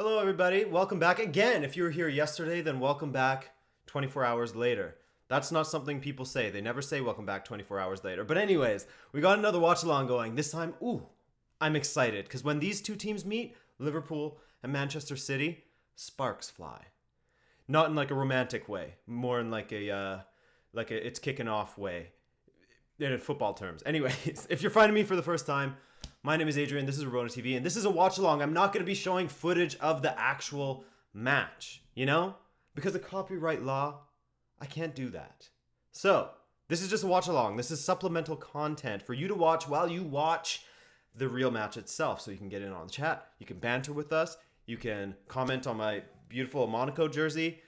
Hello, everybody. Welcome back again. If you were here yesterday, then welcome back 24 hours later. That's not something people say. They never say welcome back 24 hours later. But anyways, we got another watch along going. This time, I'm excited because when these two teams meet, Liverpool and Manchester City, sparks fly. Not in like a romantic way, more in like a it's kicking off way in football terms. Anyways, if you're finding me for the first time, my name is Adrian, this is Rabona TV, and this is a watch-along. I'm not going to be showing footage of the actual match, you know? Because of copyright law, I can't do that. So, this is just a watch-along. This is supplemental content for you to watch while you watch the real match itself. So you can get in on the chat, you can banter with us, you can comment on my beautiful Monaco jersey,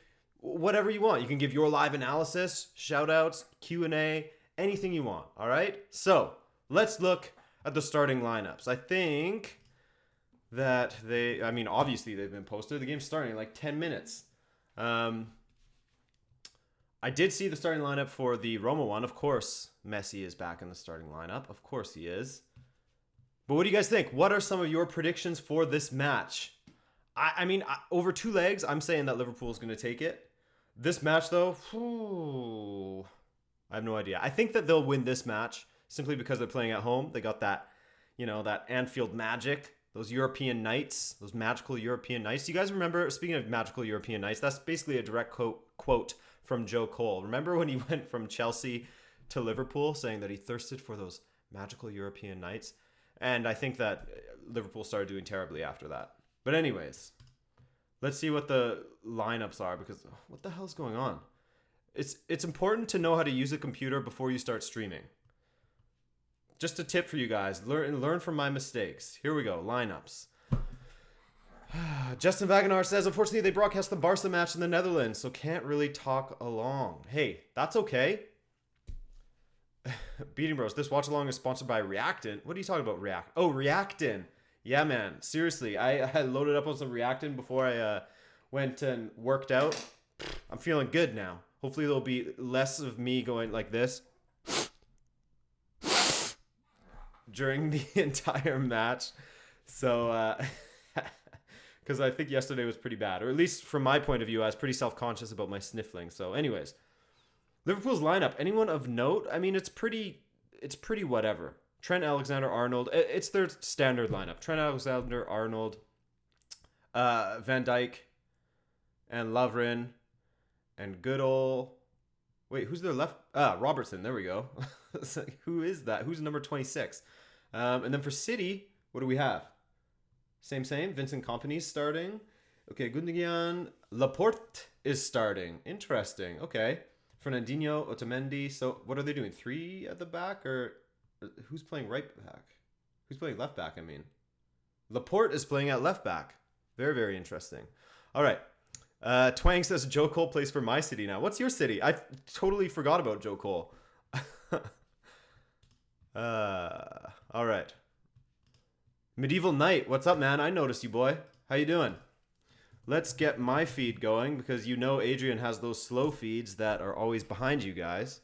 whatever you want. You can give your live analysis, shout-outs, Q&A, anything you want, all right? So, let's look at the starting lineups. I think that obviously they've been posted. The game's starting in like 10 minutes. I did see the starting lineup for the Roma one. Of course, Messi is back in the starting lineup. Of course he is. But what do you guys think? What are some of your predictions for this match? Over two legs, I'm saying that Liverpool is going to take it. This match, though, I have no idea. I think that they'll win this match simply because they're playing at home. They got that, that Anfield magic, those European nights, those magical European nights. Do you guys remember, speaking of magical European nights, that's basically a direct quote from Joe Cole. Remember when he went from Chelsea to Liverpool saying that he thirsted for those magical European nights? And I think that Liverpool started doing terribly after that. But anyways, let's see what the lineups are, because what the hell's going on? It's important to know how to use a computer before you start streaming. Just a tip for you guys. Learn from my mistakes. Here we go. Lineups. Justin Wagenaar says, unfortunately, they broadcast the Barca match in the Netherlands, so can't really talk along. Hey, that's okay. Beating Bros, this watch along is sponsored by Reactant. What are you talking about, React? Oh, Reactant. Yeah, man. Seriously, I loaded up on some Reactant before I went and worked out. I'm feeling good now. Hopefully, there'll be less of me going like this during the entire match. So, because I think yesterday was pretty bad. Or at least from my point of view, I was pretty self-conscious about my sniffling. So anyways, Liverpool's lineup, anyone of note? I mean, it's pretty whatever. Trent Alexander-Arnold, it's their standard lineup. Trent Alexander-Arnold, Van Dijk, and Lovren, and good old... Wait, who's their left? Robertson, there we go. Who is that? Who's number 26? And then for City, what do we have? Same. Vincent Kompany's starting. Okay, Gundogan. Laporte is starting. Interesting. Okay. Fernandinho, Otamendi. So what are they doing? 3 at the back? Or who's playing right back? Who's playing left back, I mean? Laporte is playing at left back. Very, very interesting. All right. Twang says Joe Cole plays for my city now. What's your city? I totally forgot about Joe Cole. All right. Medieval Knight, what's up, man? I noticed you, boy. How you doing? Let's get my feed going, because you know Adrian has those slow feeds that are always behind you guys.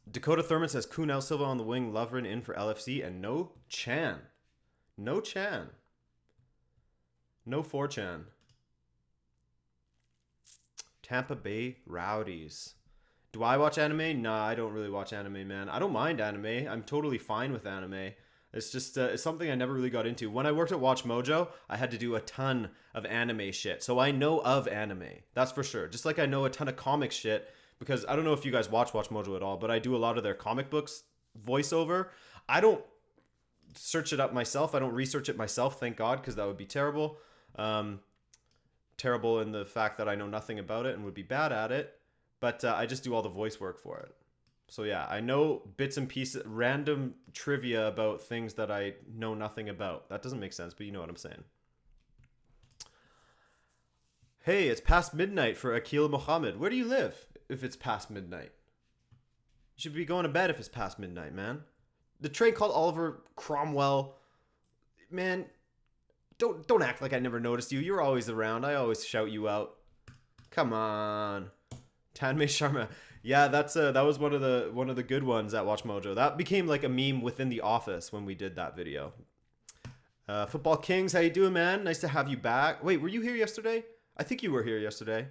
Dakota Thurman says Kunal Silva on the wing, Lovren in for LFC, and no Chan. No 4chan. Tampa Bay Rowdies. Do I watch anime? Nah, I don't really watch anime, man. I don't mind anime. I'm totally fine with anime. It's just it's something I never really got into. When I worked at Watch Mojo, I had to do a ton of anime shit. So I know of anime. That's for sure. Just like I know a ton of comic shit, because I don't know if you guys watch Mojo at all, but I do a lot of their comic books voiceover. I don't search it up myself. I don't research it myself, thank God, because that would be terrible. Terrible in the fact that I know nothing about it and would be bad at it. But I just do all the voice work for it. So yeah, I know bits and pieces, random trivia about things that I know nothing about. That doesn't make sense, but you know what I'm saying. Hey, it's past midnight for Akil Mohammed. Where do you live if it's past midnight? You should be going to bed if it's past midnight, man. The train called Oliver Cromwell. Man, don't act like I never noticed you. You're always around. I always shout you out. Come on. Tanmay Sharma. Yeah, that was one of the good ones at Watch Mojo. That became like a meme within the office when we did that video. Football Kings, how you doing, man? Nice to have you back. Wait, were you here yesterday? I think you were here yesterday.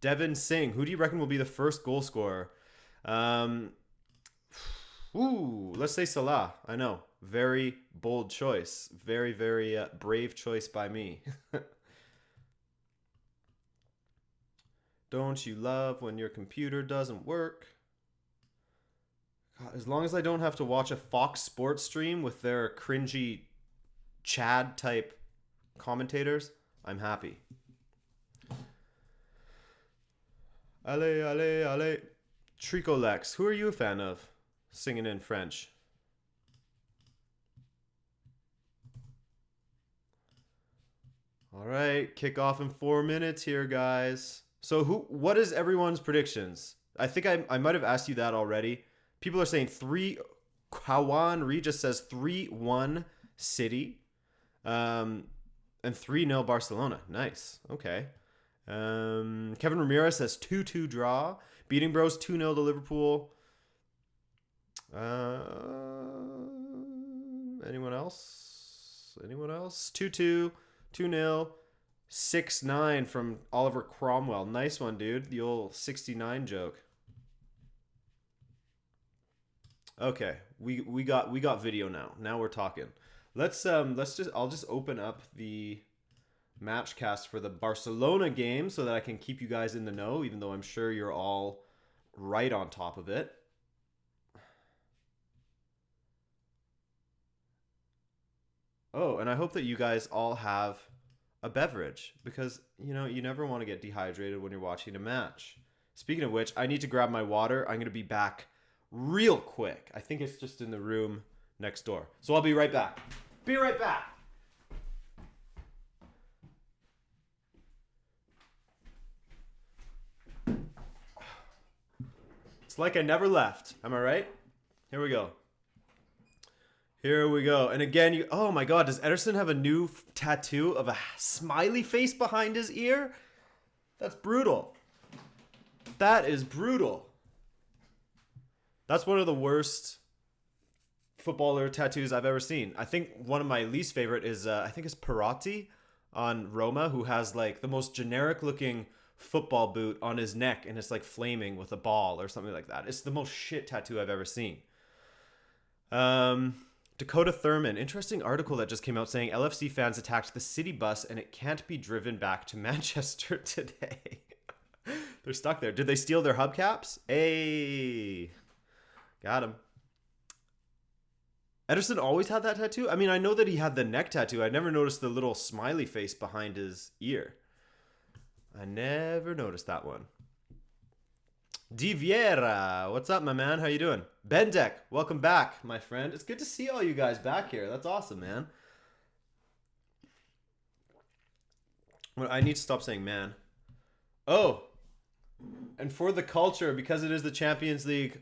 Devin Singh, who do you reckon will be the first goal scorer? Let's say Salah. I know. Very bold choice. Very, very brave choice by me. Don't you love when your computer doesn't work? God, as long as I don't have to watch a Fox Sports stream with their cringy Chad type commentators, I'm happy. Allez, allez, allez. Tricolex, who are you a fan of? Singing in French. All right, kick off in 4 minutes here, guys. So what is everyone's predictions? I think I might have asked you that already. People are saying Kawan Regis says 3-1 City. And 3-0 Barcelona. Nice. Okay. Kevin Ramirez says 2-2 draw. Beating Bros 2-0 to Liverpool. Anyone else? 2-2, 2-0, 6-9 from Oliver Cromwell. Nice one, dude. The old 69 joke. Okay, we got video now. Now we're talking. I'll just open up the match cast for the Barcelona game so that I can keep you guys in the know, even though I'm sure you're all right on top of it. Oh, and I hope that you guys all have a beverage because, you know, you never want to get dehydrated when you're watching a match. Speaking of which, I need to grab my water. I'm going to be back real quick. I think it's just in the room next door. So I'll be right back. Be right back. It's like I never left. Am I right? Here we go. Here we go. And again, oh my God, does Ederson have a new tattoo of a smiley face behind his ear? That's brutal. That is brutal. That's one of the worst footballer tattoos I've ever seen. I think one of my least favorite is, I think it's Perotti on Roma, who has like the most generic looking football boot on his neck and it's like flaming with a ball or something like that. It's the most shit tattoo I've ever seen. Dakota Thurman, interesting article that just came out saying LFC fans attacked the city bus and it can't be driven back to Manchester today. They're stuck there. Did they steal their hubcaps? Hey, got him. Ederson always had that tattoo? I mean, I know that he had the neck tattoo. I never noticed the little smiley face behind his ear. I never noticed that one. Di Viera, what's up, my man? How you doing? Bendek, welcome back, my friend. It's good to see all you guys back here. That's awesome, man. Well, I need to stop saying man. Oh, and for the culture, because it is the Champions League,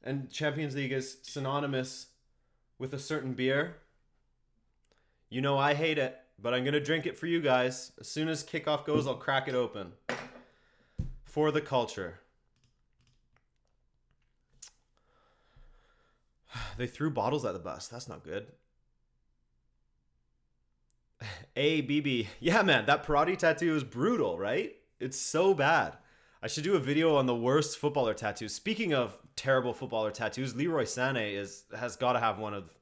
and Champions League is synonymous with a certain beer. You know I hate it, but I'm going to drink it for you guys. As soon as kickoff goes, I'll crack it open. For the culture. They threw bottles at the bus. That's not good. Hey, BB. Yeah, man, that Perotti tattoo is brutal, right? It's so bad. I should do a video on the worst footballer tattoos. Speaking of terrible footballer tattoos, Leroy Sané has got to have one of,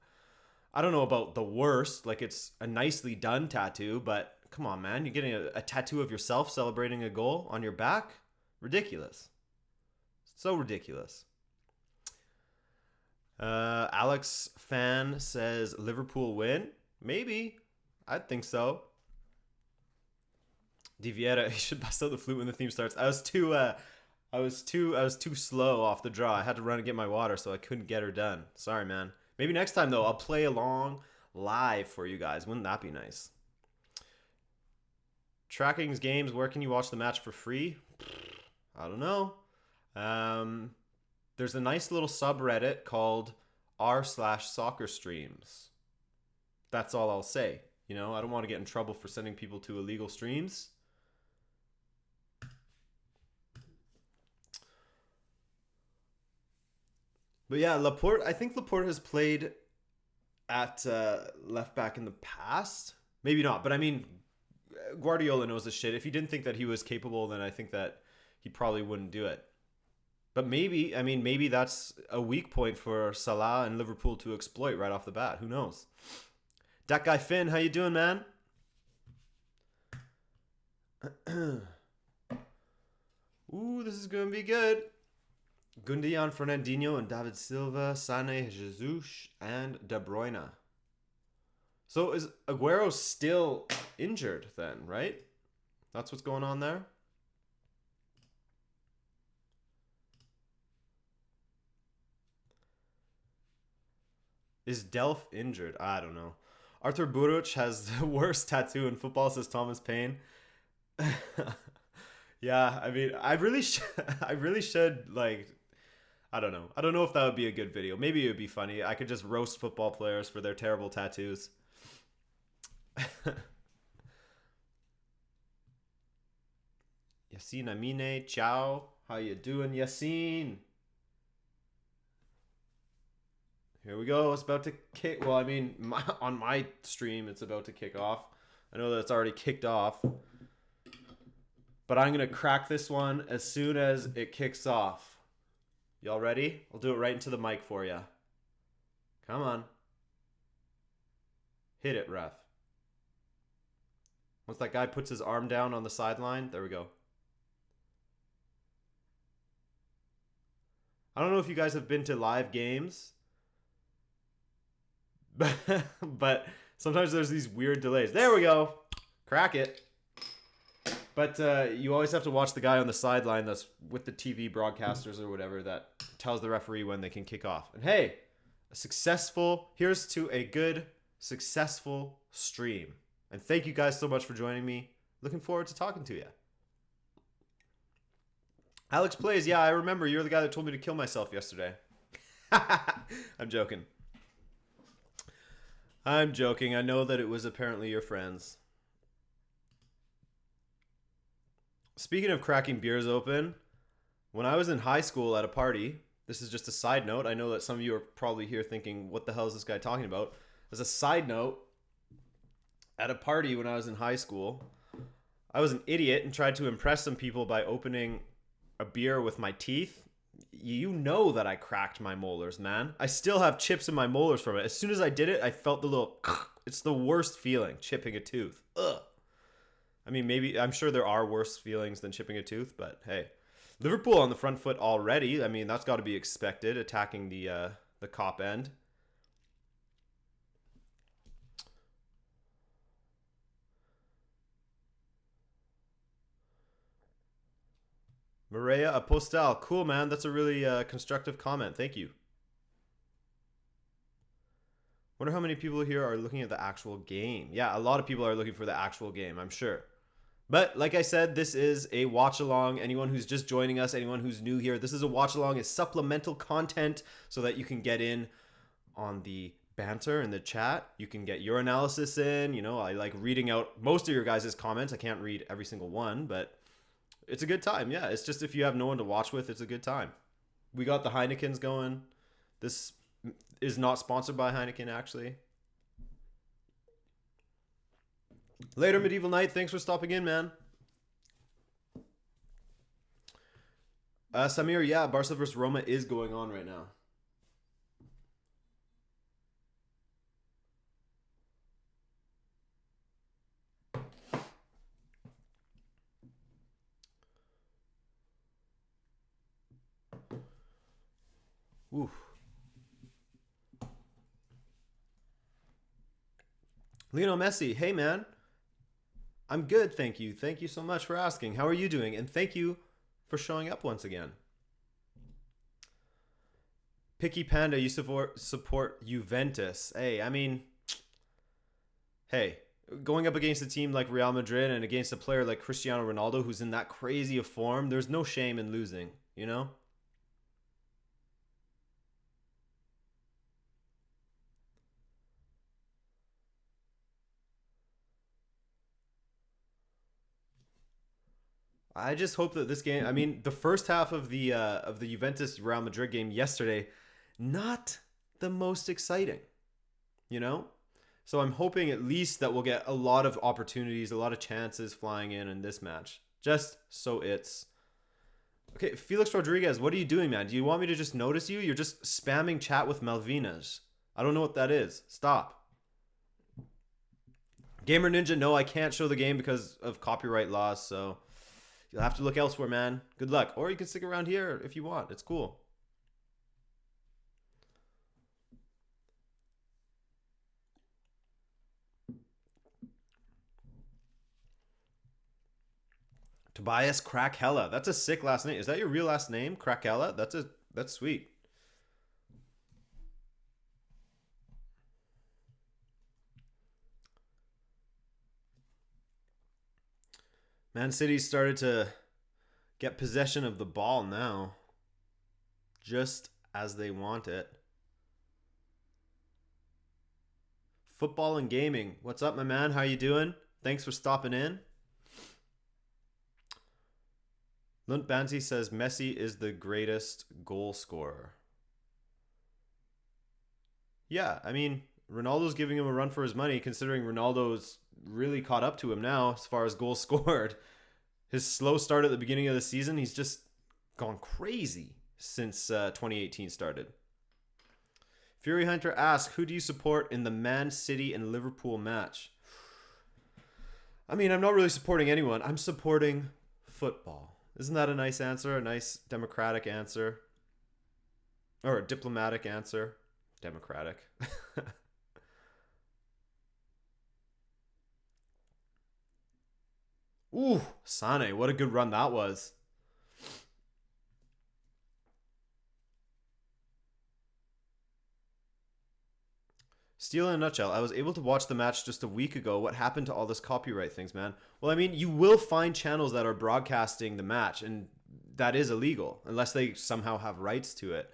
I don't know about the worst, like it's a nicely done tattoo, but come on, man. You're getting a tattoo of yourself celebrating a goal on your back? Ridiculous. So ridiculous. Alex Fan says Liverpool win. Maybe. I'd think so. Di Viera, you should bust out the flute when the theme starts. I was too slow off the draw. I had to run and get my water, so I couldn't get her done. Sorry, man. Maybe next time though, I'll play along live for you guys. Wouldn't that be nice? Tracking's games. Where can you watch the match for free? I don't know. There's a nice little subreddit called r/soccer streams. That's all I'll say. You know, I don't want to get in trouble for sending people to illegal streams. But yeah, Laporte, I think Laporte has played at left back in the past. Maybe not, but I mean, Guardiola knows this shit. If he didn't think that he was capable, then I think that he probably wouldn't do it. But maybe, I mean, maybe that's a weak point for Salah and Liverpool to exploit right off the bat. Who knows? That guy Finn, how you doing, man? Ooh, this is gonna be good. Gundogan, Fernandinho, and David Silva, Sané, Jesus, and De Bruyne. So is Aguero still injured then, right? That's what's going on there? Is Delph injured? I don't know. Arthur Buruc has the worst tattoo in football, says Thomas Payne. Yeah, I mean, I really should, like, I don't know. I don't know if that would be a good video. Maybe it would be funny. I could just roast football players for their terrible tattoos. Yassine Amine, ciao. How you doing, Yassine? Here we go. It's about to kick. Well, I mean, on my stream, it's about to kick off. I know that it's already kicked off. But I'm going to crack this one as soon as it kicks off. Y'all ready? I'll do it right into the mic for you. Come on. Hit it, ref. Once that guy puts his arm down on the sideline, there we go. I don't know if you guys have been to live games, but sometimes there's these weird delays. There we go. Crack it. But you always have to watch the guy on the sideline that's with the TV broadcasters or whatever that tells the referee when they can kick off. And hey, here's to a good, successful stream. And thank you guys so much for joining me. Looking forward to talking to you. Alex Plays, yeah, I remember. You're the guy that told me to kill myself yesterday. I'm joking. I'm joking. I know that it was apparently your friends. Speaking of cracking beers open, when I was in high school at a party, this is just a side note. I know that some of you are probably here thinking, what the hell is this guy talking about? As a side note, at a party when I was in high school, I was an idiot and tried to impress some people by opening a beer with my teeth. You know that I cracked my molars, man. I still have chips in my molars from it. As soon as I did it, I felt the little... It's the worst feeling, chipping a tooth. Ugh. I mean, maybe... I'm sure there are worse feelings than chipping a tooth, but hey. Liverpool on the front foot already. I mean, that's got to be expected, attacking the cop end. Maria Apostal. Cool, man. That's a really constructive comment. Thank you. Wonder how many people here are looking at the actual game. Yeah, a lot of people are looking for the actual game, I'm sure. But like I said, this is a watch along. Anyone who's just joining us, anyone who's new here, this is a watch along. It's supplemental content so that you can get in on the banter in the chat. You can get your analysis in. You know, I like reading out most of your guys' comments. I can't read every single one, but it's a good time. Yeah, it's just if you have no one to watch with, it's a good time. We got the Heinekens going. This is not sponsored by Heineken, actually. Later, Medieval Knight. Thanks for stopping in, man. Samir, yeah, Barca versus Roma is going on right now. Ooh. Lionel Messi, hey man. I'm good, thank you. Thank you so much for asking. How are you doing? And thank you for showing up once again. Picky Panda, you support Juventus. Hey, I mean, hey, going up against a team like Real Madrid and against a player like Cristiano Ronaldo who's in that crazy of form, there's no shame in losing, you know? I just hope that this game, I mean, the first half of the Juventus Real Madrid game yesterday, not the most exciting. you know? So I'm hoping at least that we'll get a lot of opportunities, a lot of chances flying in this match. Just so it's... Okay, Felix Rodriguez, what are you doing, man? Do you want me to just notice you? You're just spamming chat with Malvinas. I don't know what that is. Stop. Gamer Ninja, no, I can't show the game because of copyright laws, so you'll have to look elsewhere, man. Good luck. Or you can stick around here if you want. It's cool. Tobias Krakella. That's a sick last name. Is that your real last name? Krakella? That's sweet. Man City started to get possession of the ball now. Just as they want it. Football and gaming. What's up, my man? How you doing? Thanks for stopping in. Lunt Bansi says Messi is the greatest goal scorer. Yeah, I mean, Ronaldo's giving him a run for his money, considering Ronaldo's really caught up to him now as far as goals scored. His slow start at the beginning of the season, he's just gone crazy since 2018 started. Fury Hunter asks, who do you support in the Man City and Liverpool match? I mean, I'm not really supporting anyone. I'm supporting football. Isn't that a nice answer? A nice democratic answer? Or a diplomatic answer? Democratic. Ooh, Sane, what a good run that was. Steel in a nutshell, I was able to watch the match just a week ago. What happened to all this copyright things, man? Well, I mean, you will find channels that are broadcasting the match, and that is illegal, unless they somehow have rights to it.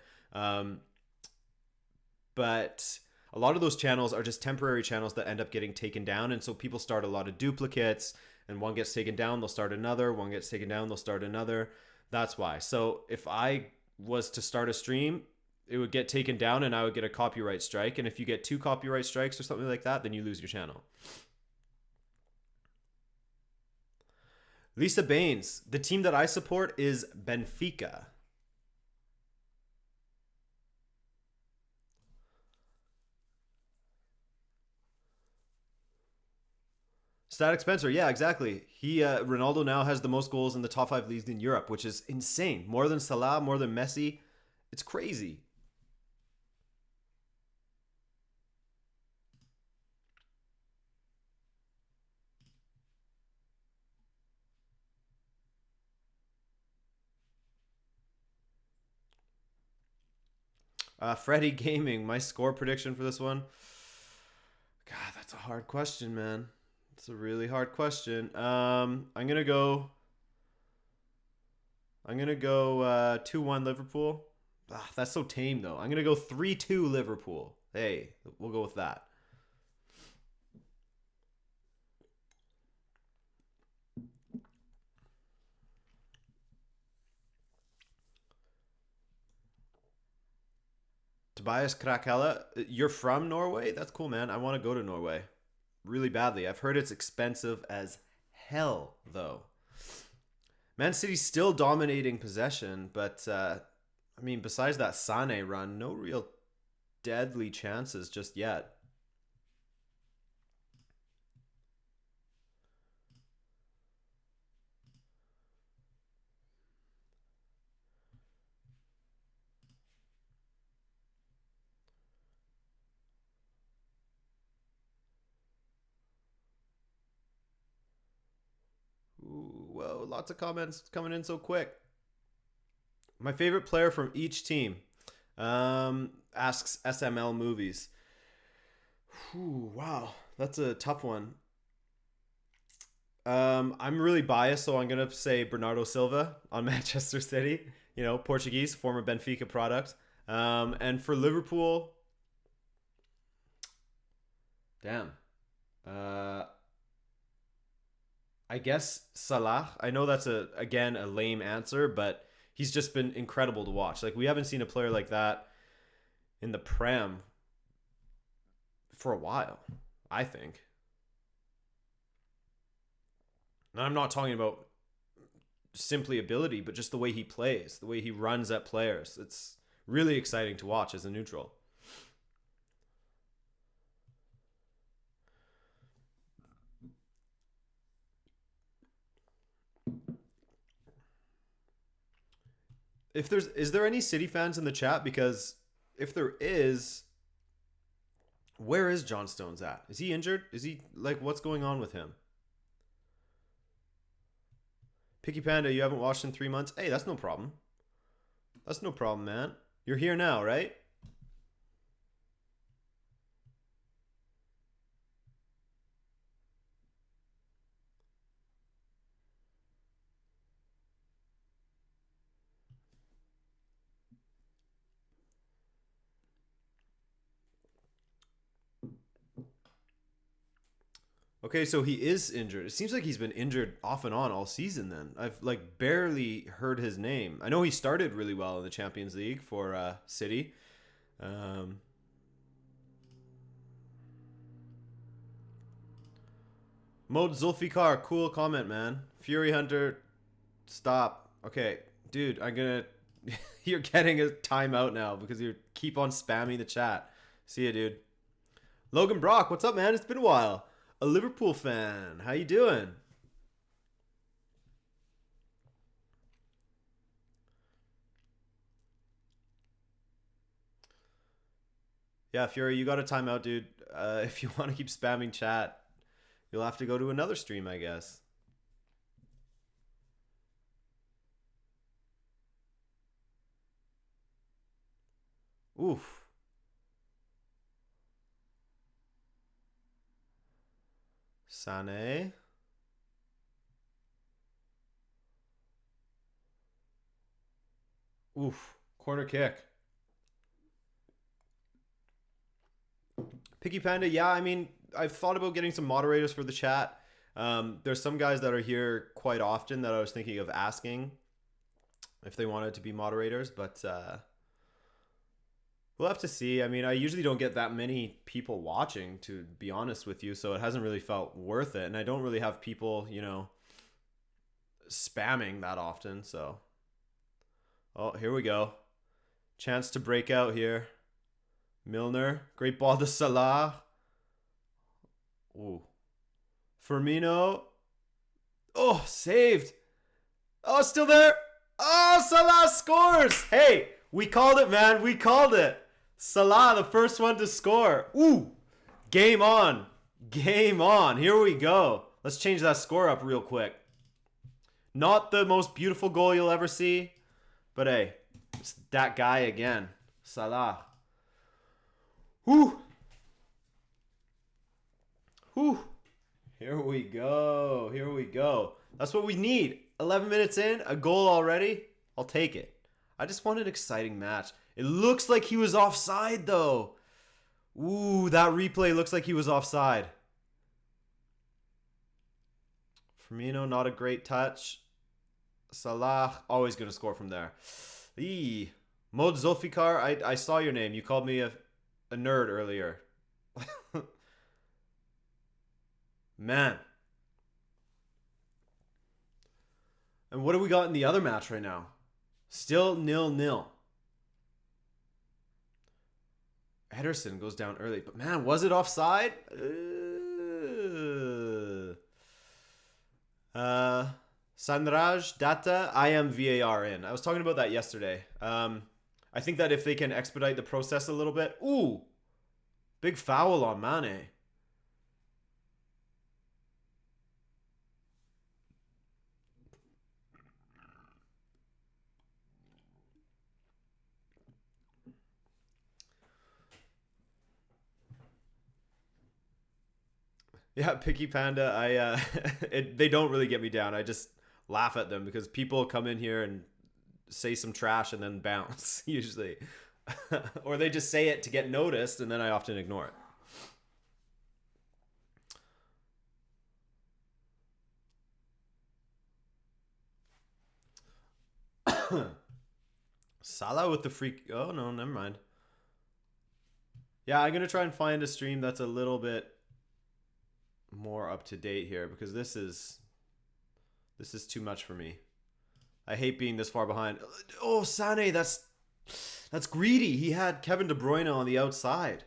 But a lot of those channels are just temporary channels that end up getting taken down, and so people start a lot of duplicates, and one gets taken down, they'll start another, one gets taken down, they'll start another. That's why. So if I was to start a stream, it would get taken down and I would get a copyright strike. And if you get 2 copyright strikes or something like that, then you lose your channel. Lisa Baines, the team that I support is Benfica. Static Spencer, yeah, exactly. Ronaldo now has the most goals in the top 5 leagues in Europe, which is insane. More than Salah, more than Messi. It's crazy. Freddy Gaming, my score prediction for this one. God, that's a hard question, man. It's a really hard question. I'm gonna go 2-1 Liverpool. That's so tame though. I'm gonna go 3-2 Liverpool. Hey, we'll go with that. Tobias Krakella, you're from Norway? That's cool, man. I want to go to Norway really badly. I've heard it's expensive as hell, though. Man City's still dominating possession, but I mean, besides that Sane run, no real deadly chances just yet. Ooh, whoa, lots of comments coming in so quick. My favorite player from each team, asks SML Movies. Whew, wow, that's a tough one. I'm really biased, so I'm gonna say Bernardo Silva on Manchester City. You know, Portuguese, former Benfica product. And for Liverpool, damn. Uh, I guess Salah. I know that's again a lame answer, but he's just been incredible to watch. Like we haven't seen a player like that in the Prem for a while, I think. And I'm not talking about simply ability, but just the way he plays, the way he runs at players. It's really exciting to watch as a neutral. Is there any City fans in the chat? Because if there is, where is John Stones at? Is he injured? Is he, like, what's going on with him? Picky Panda, you haven't watched in 3 months? Hey, that's no problem. That's no problem, man. You're here now, right? Okay, so he is injured. It seems like he's been injured off and on all season then. I've like barely heard his name. I know he started really well in the Champions League for City. Mode Zulfikar, cool comment, man. Fury Hunter, stop. Okay, dude, I'm gonna... You're getting a timeout now because you keep on spamming the chat. See ya, dude. Logan Brock, what's up, man? It's been a while. A Liverpool fan. How you doing? Yeah, Fury, you got a timeout, dude. If you want to keep spamming chat, you'll have to go to another stream, I guess. Oof. Sané. Oof. Corner kick. Picky Panda, yeah, I mean, I've thought about getting some moderators for the chat. There's some guys that are here quite often that I was thinking of asking if they wanted to be moderators, but we'll have to see. I mean, I usually don't get that many people watching, to be honest with you, so it hasn't really felt worth it. And I don't really have people, you know, spamming that often, so. Oh, here we go. Chance to break out here. Milner. Great ball to Salah. Ooh. Firmino. Oh, saved. Oh, still there. Oh, Salah scores. Hey, we called it, man. We called it. Salah, the first one to score. Ooh. Game on. Game on. Here we go. Let's change that score up real quick. Not the most beautiful goal you'll ever see, but hey, it's that guy again. Salah. Whew. Whew. Here we go. Here we go. That's what we need. 11 minutes in, a goal already. I'll take it. I just want an exciting match. It looks like he was offside, though. Ooh, that replay looks like he was offside. Firmino, not a great touch. Salah, always going to score from there. Eee. Mode Zulfikar, I saw your name. You called me a nerd earlier. Man. And what do we got in the other match right now? Still 0-0. Ederson goes down early. But man, was it offside? Sanraj Data, I am VAR in. I was talking about that yesterday. I think that if they can expedite the process a little bit. Ooh, big foul on Mane. Yeah, Picky Panda, they don't really get me down. I just laugh at them because people come in here and say some trash and then bounce, usually. Or they just say it to get noticed, and then I often ignore it. Salah with the free... Oh, no, never mind. Yeah, I'm gonna try and find a stream that's a little bit more up to date here because this is too much for me. I hate being this far behind. Oh, Sané, that's greedy. He had Kevin De Bruyne on the outside.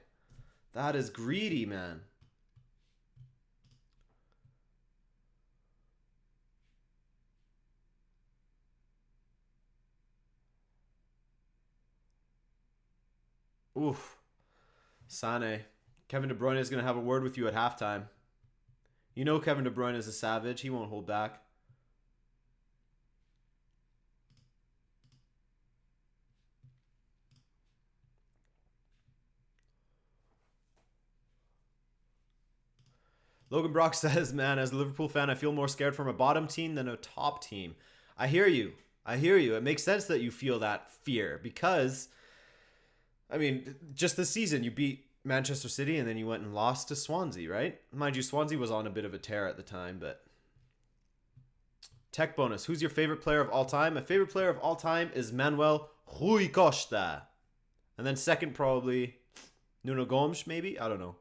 That is greedy, man. Oof. Sané. Kevin De Bruyne is going to have a word with you at halftime. You know Kevin De Bruyne is a savage. He won't hold back. Logan Brock says, man, as a Liverpool fan, I feel more scared from a bottom team than a top team. I hear you. I hear you. It makes sense that you feel that fear because, I mean, just this season, you beat Manchester City and then you went and lost to Swansea, right? Mind you, Swansea was on a bit of a tear at the time, but... Tech bonus. Who's your favorite player of all time? My favorite player of all time is Manuel Rui Costa. And then second, probably Nuno Gomes, maybe? I don't know.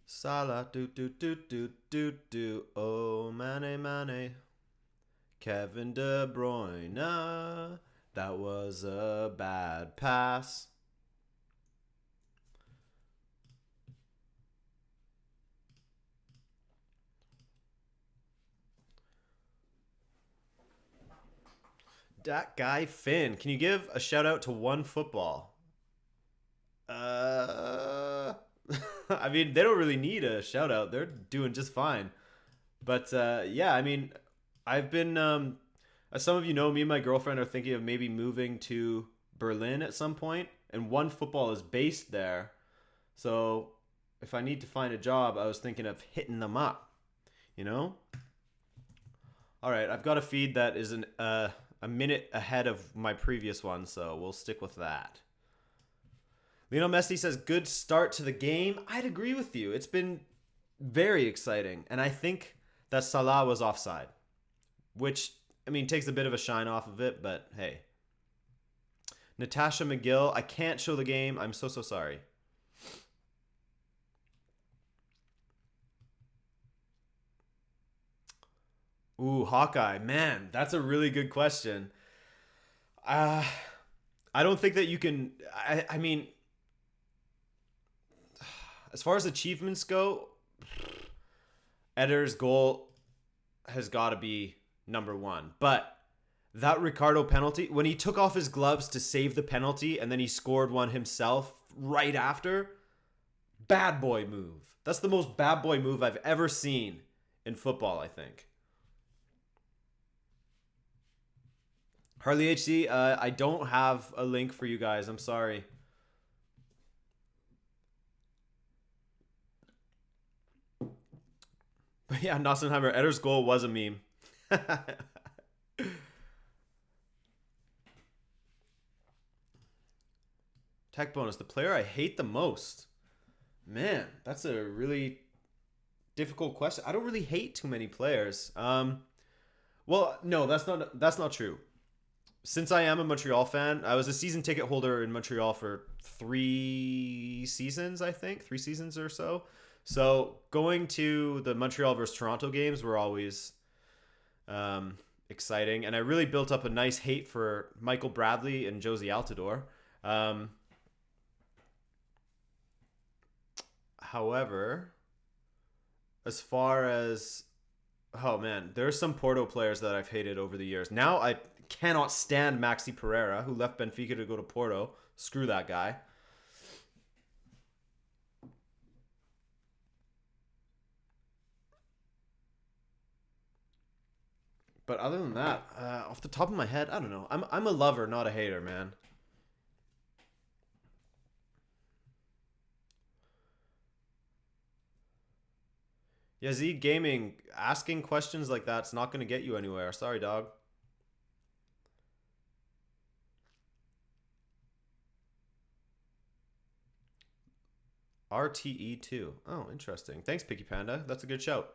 Salah, do. Oh, Mane. Kevin De Bruyne. That was a bad pass. That guy Finn. Can you give a shout out to One Football? I mean, they don't really need a shout out. They're doing just fine. But yeah, I mean, I've been, as some of you know, me and my girlfriend are thinking of maybe moving to Berlin at some point, and One Football is based there. So if I need to find a job, I was thinking of hitting them up, you know? All right, I've got a feed that is a minute ahead of my previous one, so we'll stick with that. Lionel Messi says, good start to the game. I'd agree with you. It's been very exciting. And I think that Salah was offside, which, I mean, takes a bit of a shine off of it, but hey. Natasha McGill, I can't show the game. I'm so sorry. Ooh, Hawkeye. Man, that's a really good question. I don't think that you can... I mean... As far as achievements go, Eder's goal has got to be number one. But that Ricardo penalty, when he took off his gloves to save the penalty and then he scored one himself right after, bad boy move. That's the most bad boy move I've ever seen in football, I think. Harley HC, I don't have a link for you guys. I'm sorry. But yeah, Nossenheimer, Eder's goal was a meme. Tech bonus, the player I hate the most. Man, that's a really difficult question. I don't really hate too many players. Well, no, that's not true. Since I am a Montreal fan, I was a season ticket holder in Montreal for 3 seasons, I think. 3 seasons or so. So going to the Montreal versus Toronto games were always exciting. And I really built up a nice hate for Michael Bradley and Josie Altidore. However, as far as... Oh, man. There are some Porto players that I've hated over the years. Now I cannot stand Maxi Pereira, who left Benfica to go to Porto. Screw that guy. But other than that, off the top of my head, I don't know. I'm a lover, not a hater, man. Yazid Gaming, asking questions like that's not going to get you anywhere. Sorry, dog. RTE2. Oh, interesting. Thanks, Picky Panda. That's a good shout.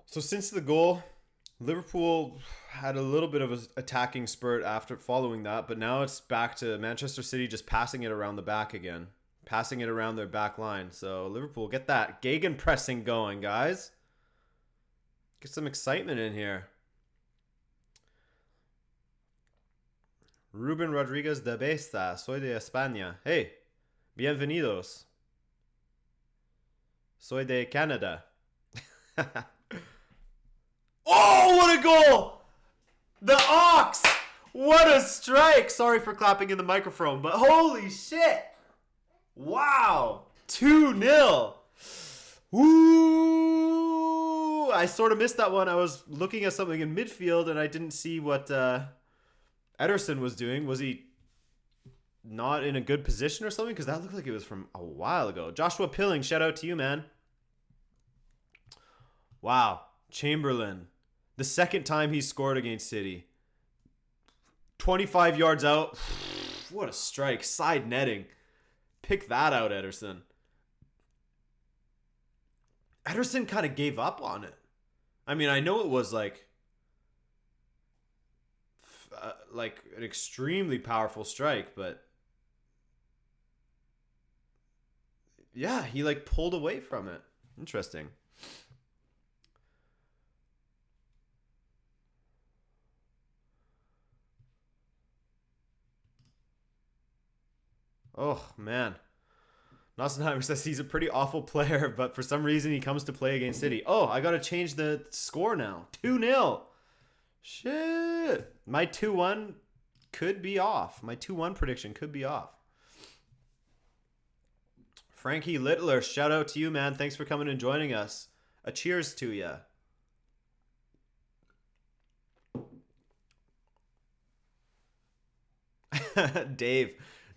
So since the goal, Liverpool had a little bit of an attacking spurt after following that, but now it's back to Manchester City just passing it around the back again. Passing it around their back line. So Liverpool, get that gegenpressing going, guys. Get some excitement in here. Ruben Rodriguez de Besta. Soy de España. Hey, bienvenidos. Soy de Canada. Oh, what a goal! The Ox! What a strike! Sorry for clapping in the microphone, but holy shit! Wow! 2-0! Woo! I sort of missed that one. I was looking at something in midfield and I didn't see what Ederson was doing. Was he not in a good position or something? Because that looked like it was from a while ago. Joshua Pilling, shout out to you, man. Wow. Chamberlain. The second time he scored against City. 25 yards out. What a strike. Side netting. Pick that out, Ederson. Ederson kind of gave up on it. I mean, I know it was like an extremely powerful strike, but yeah, he like pulled away from it. Interesting. Oh, man. Nossenheimer says he's a pretty awful player, but for some reason he comes to play against City. Oh, I got to change the score now. 2-0. Shit. My 2-1 could be off. My 2-1 prediction could be off. Frankie Littler, shout out to you, man. Thanks for coming and joining us. A cheers to ya.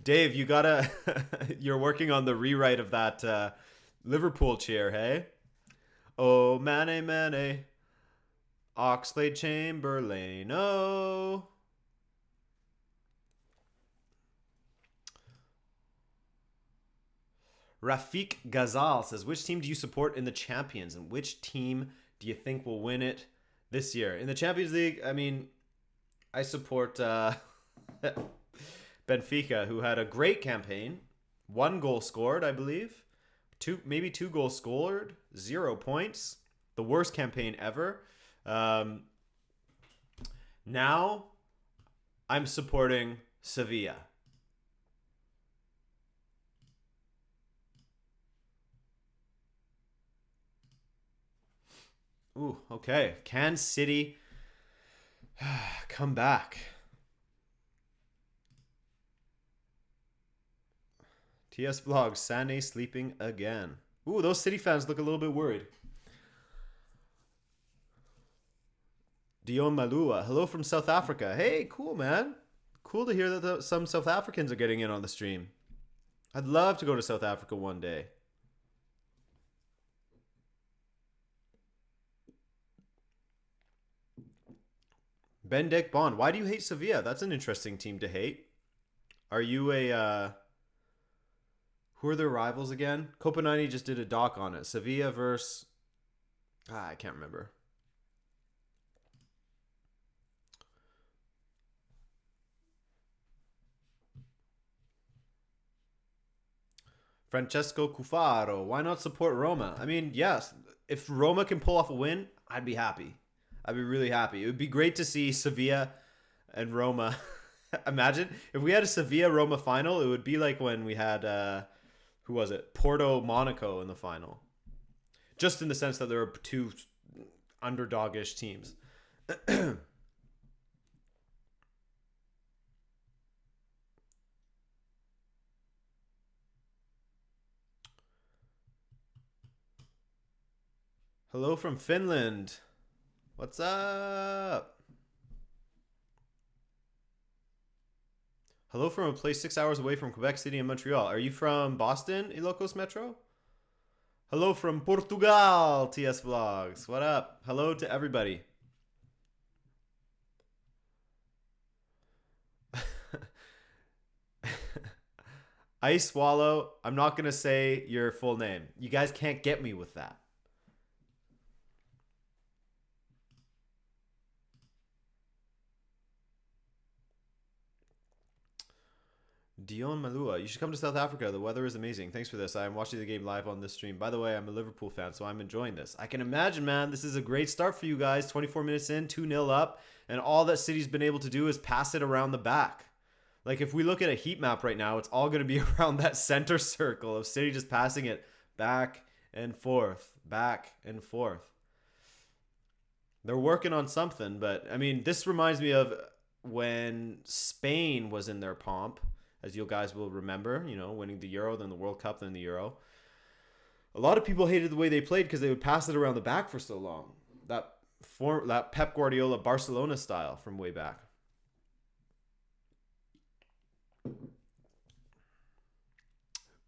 Dave, you gotta, you're working on the rewrite of that Liverpool cheer, hey? Oh, Mane, Oxlade Chamberlain, oh. Rafik Ghazal says, which team do you support in the Champions? And which team do you think will win it this year? In the Champions League, I mean, I support Benfica, who had a great campaign. 1 goal scored, I believe. Maybe 2 goals scored. 0 points. The worst campaign ever. Now, I'm supporting Sevilla. Ooh, okay. Can City come back? TS Vlog, Sané sleeping again. Ooh, those City fans look a little bit worried. Dion Malua, hello from South Africa. Hey, cool, man. Cool to hear that some South Africans are getting in on the stream. I'd love to go to South Africa one day. Bendek Bond, why do you hate Sevilla? That's an interesting team to hate. Are you a... Who are their rivals again? Copenhagen just did a doc on it. Sevilla versus... I can't remember. Francesco Cufaro. Why not support Roma? I mean, yes. If Roma can pull off a win, I'd be happy. I'd be really happy. It would be great to see Sevilla and Roma. Imagine if we had a Sevilla-Roma final, it would be like when we had... who was it? Porto-Monaco in the final. Just in the sense that there were 2 underdog-ish teams. Hello from Finland. What's up? Hello from a place 6 hours away from Quebec City and Montreal. Are you from Boston, Ilocos Metro? Hello from Portugal, TS Vlogs. What up? Hello to everybody. Ice Swallow, I'm not going to say your full name. You guys can't get me with that. Dion Malua, you should come to South Africa. The weather is amazing. Thanks for this. I am watching the game live on this stream. By the way, I'm a Liverpool fan, so I'm enjoying this. I can imagine, man, this is a great start for you guys. 24 minutes in, 2-0 up, and all that City's been able to do is pass it around the back. Like, if we look at a heat map right now, it's all going to be around that center circle of City just passing it back and forth, back and forth. They're working on something, but, I mean, this reminds me of when Spain was in their pomp, as you guys will remember, you know, winning the Euro, then the World Cup, then the Euro. A lot of people hated the way they played because they would pass it around the back for so long. That Pep Guardiola Barcelona style from way back.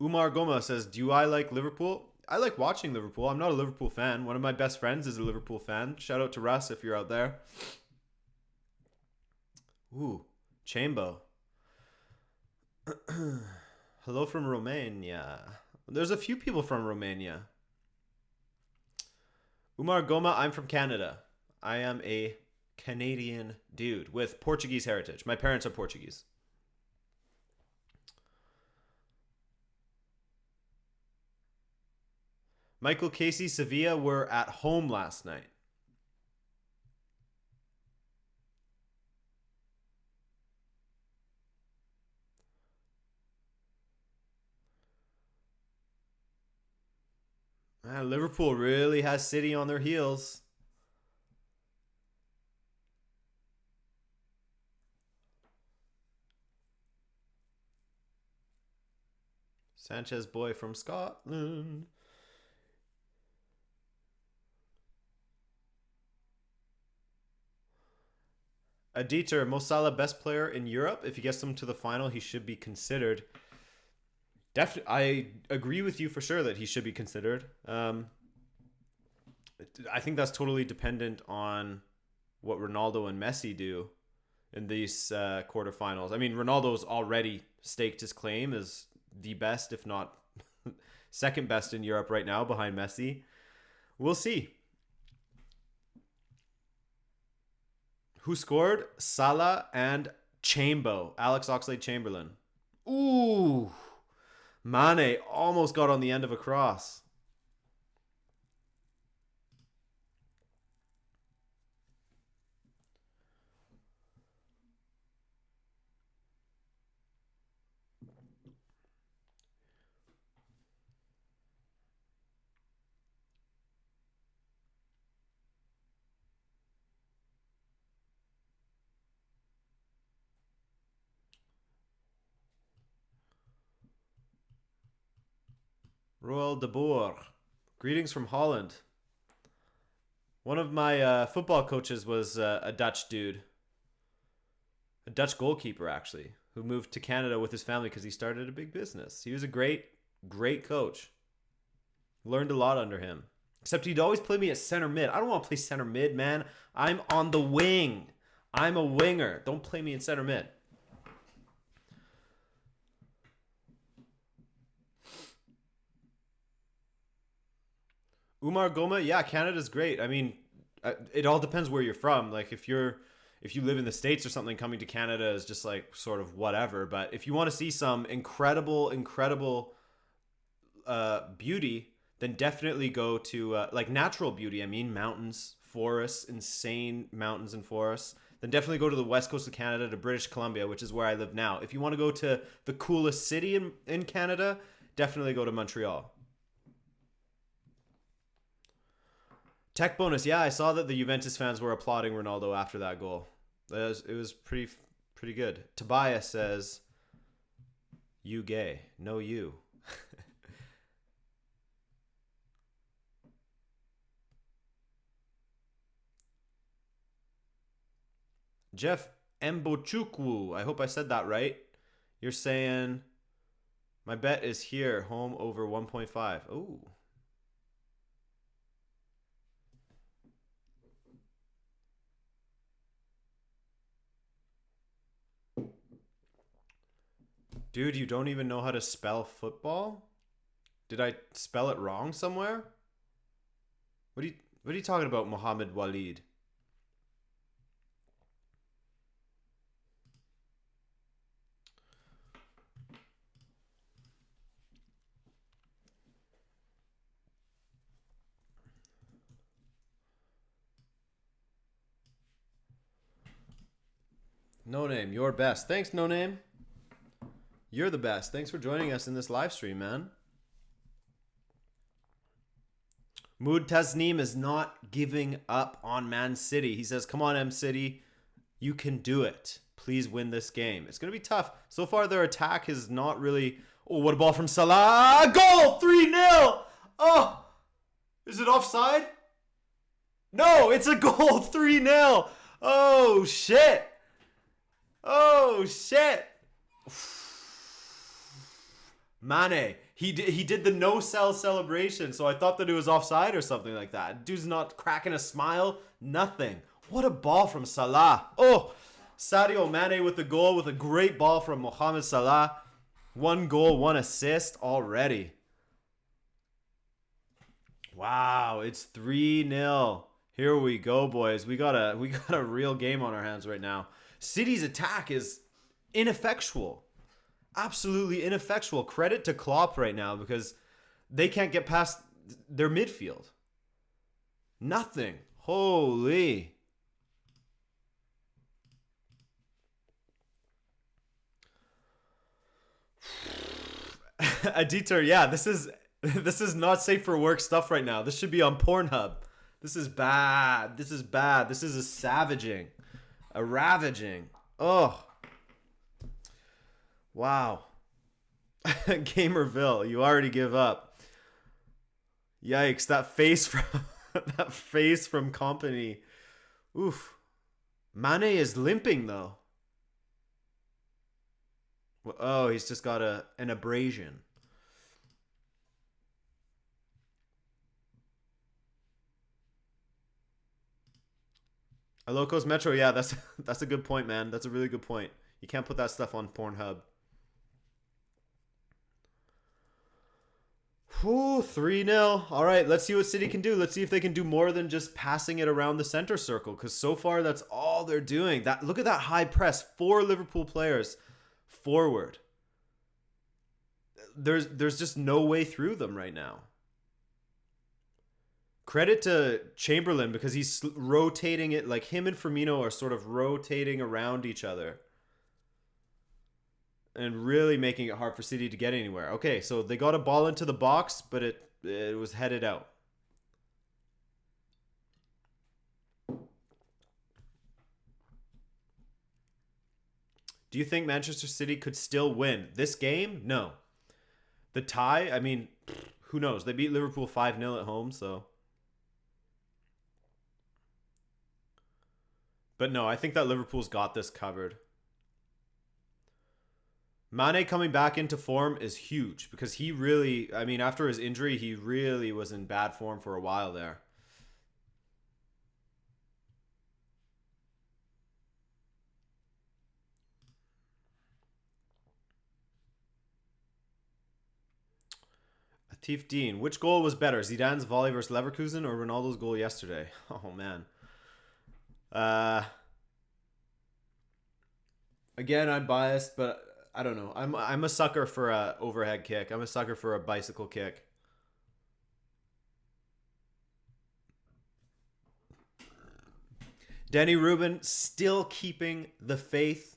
Umar Goma says, do I like Liverpool? I like watching Liverpool. I'm not a Liverpool fan. One of my best friends is a Liverpool fan. Shout out to Russ if you're out there. Ooh, Chambo. Hello from Romania. There's a few people from Romania. Umar Goma, I'm from Canada. I am a Canadian dude with Portuguese heritage. My parents are Portuguese. Michael Casey, Sevilla were at home last night. Man, Liverpool really has City on their heels. Sanchez boy from Scotland. Dieter, Mo Salah best player in Europe. If he gets them to the final, he should be considered. Definitely, I agree with you for sure that he should be considered. I think that's totally dependent on what Ronaldo and Messi do in these quarterfinals. I mean, Ronaldo's already staked his claim as the best, if not second best in Europe right now behind Messi. We'll see. Who scored? Salah and Chambo. Alex Oxlade-Chamberlain. Ooh. Mane almost got on the end of a cross. Royal de Boer. Greetings from Holland. One of my football coaches was a Dutch dude. A Dutch goalkeeper, actually, who moved to Canada with his family because he started a big business. He was a great coach. Learned a lot under him. Except he'd always play me at center mid. I don't want to play center mid, man. I'm on the wing. I'm a winger. Don't play me in center mid. Umar Goma, yeah, Canada's great. I mean, it all depends where you're from. Like if you live in the States or something, coming to Canada is just like sort of whatever. But if you want to see some incredible beauty, then definitely go to like natural beauty. I mean, mountains, forests, insane mountains and forests. Then definitely go to the west coast of Canada, to British Columbia, which is where I live now. If you want to go to the coolest city in Canada, definitely go to Montreal. Tech bonus, yeah, I saw that the Juventus fans were applauding Ronaldo after that goal. It was pretty good. Tobias says, "You gay? No, you." Jeff Mbochukwu, I hope I said that right. You're saying my bet is here, home over 1.5. Ooh. Dude, you don't even know how to spell football? Did I spell it wrong somewhere? What are you talking about, Mohammed Walid? No Name, your best. Thanks, No Name. You're the best. Thanks for joining us in this live stream, man. Mood Tasneem is not giving up on Man City. He says, come on, M City. You can do it. Please win this game. It's going to be tough. So far, their attack is not really... Oh, what a ball from Salah. Goal! 3-0! Oh! Is it offside? No, it's a goal. 3-0. Oh, shit. Oh, shit. Mane, he did the no-sell celebration, so I thought that it was offside or something like that. Dude's not cracking a smile, nothing. What a ball from Salah. Oh, Sadio Mane with the goal, with a great ball from Mohamed Salah. 1 goal, 1 assist already. Wow, it's 3-0. Here we go, boys. We got a real game on our hands right now. City's attack is ineffectual. Absolutely ineffectual. Credit to Klopp right now because they can't get past their midfield. Nothing. Holy. Aditor, yeah, this is not safe for work stuff right now. This should be on Pornhub. This is bad. This is bad. This is a savaging. A ravaging. Oh. Wow. Gamerville, you already give up. Yikes, that face from Company. Oof. Mane is limping though. Oh, he's just got an abrasion. Locos Metro, yeah, that's a good point, man. That's a really good point. You can't put that stuff on Pornhub. Whew, 3-0. All right, let's see what City can do. Let's see if they can do more than just passing it around the center circle, because so far that's all they're doing. Look at that high press. 4 Liverpool players forward. There's just no way through them right now. Credit to Chamberlain because he's rotating it. Like him and Firmino are sort of rotating around each other and really making it hard for City to get anywhere. Okay, so they got a ball into the box, but it was headed out. Do you think Manchester City could still win this game? No. The tie, I mean, who knows? They beat Liverpool 5-0 at home, so... But no, I think that Liverpool's got this covered. Mane coming back into form is huge because he really, I mean, after his injury, he really was in bad form for a while there. Atif Dean, which goal was better? Zidane's volley versus Leverkusen or Ronaldo's goal yesterday? Oh, man. Again, I'm biased, but I don't know. I'm a sucker for a overhead kick. I'm a sucker for a bicycle kick. Danny Rubin still keeping the faith,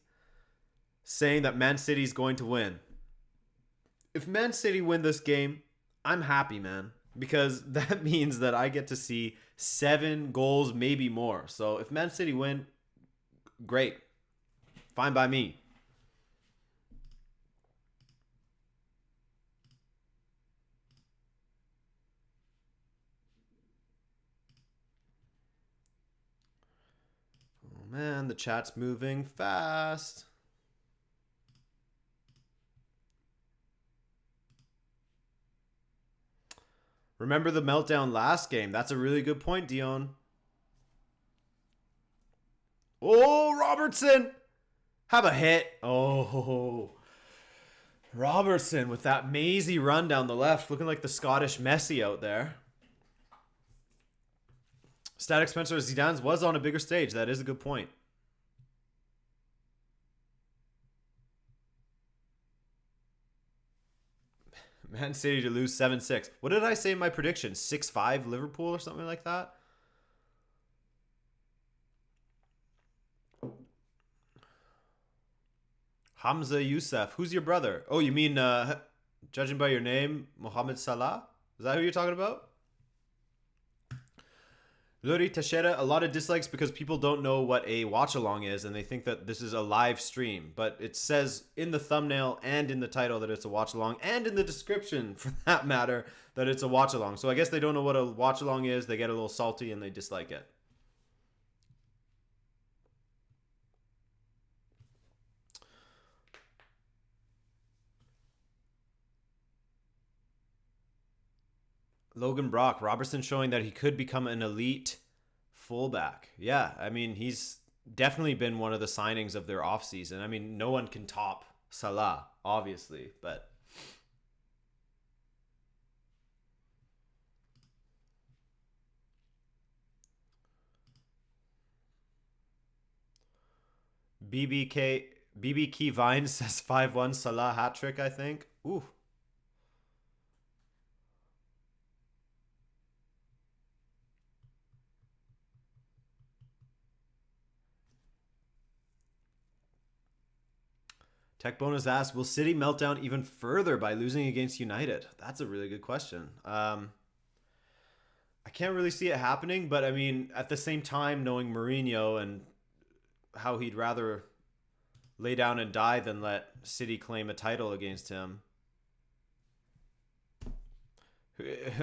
saying that Man City's going to win. If Man City win this game, I'm happy, man, because that means that I get to see 7 goals, maybe more. So if Man City win, great. Fine by me. Oh man, the chat's moving fast. Remember the meltdown last game. That's a really good point, Dion. Oh, Robertson. Have a hit. Oh. Robertson with that mazy run down the left, looking like the Scottish Messi out there. Static Spencer Zidane's was on a bigger stage. That is a good point. Man City to lose 7-6. What did I say in my prediction? 6-5 Liverpool or something like that? Hamza Youssef. Who's your brother? Oh, you mean, judging by your name, Mohamed Salah? Is that who you're talking about? Lori Teixeira, a lot of dislikes because people don't know what a watch-along is and they think that this is a live stream. But it says in the thumbnail and in the title that it's a watch-along, and in the description, for that matter, that it's a watch-along. So I guess they don't know what a watch-along is, they get a little salty and they dislike it. Logan Brock, Robertson showing that he could become an elite fullback. Yeah, I mean, he's definitely been one of the signings of their offseason. I mean, no one can top Salah, obviously, but... BB Key Vine says 5-1 Salah hat trick, I think. Ooh. Tech Bonus asks, will City melt down even further by losing against United? That's a really good question. I can't really see it happening, but I mean, at the same time, knowing Mourinho and how he'd rather lay down and die than let City claim a title against him.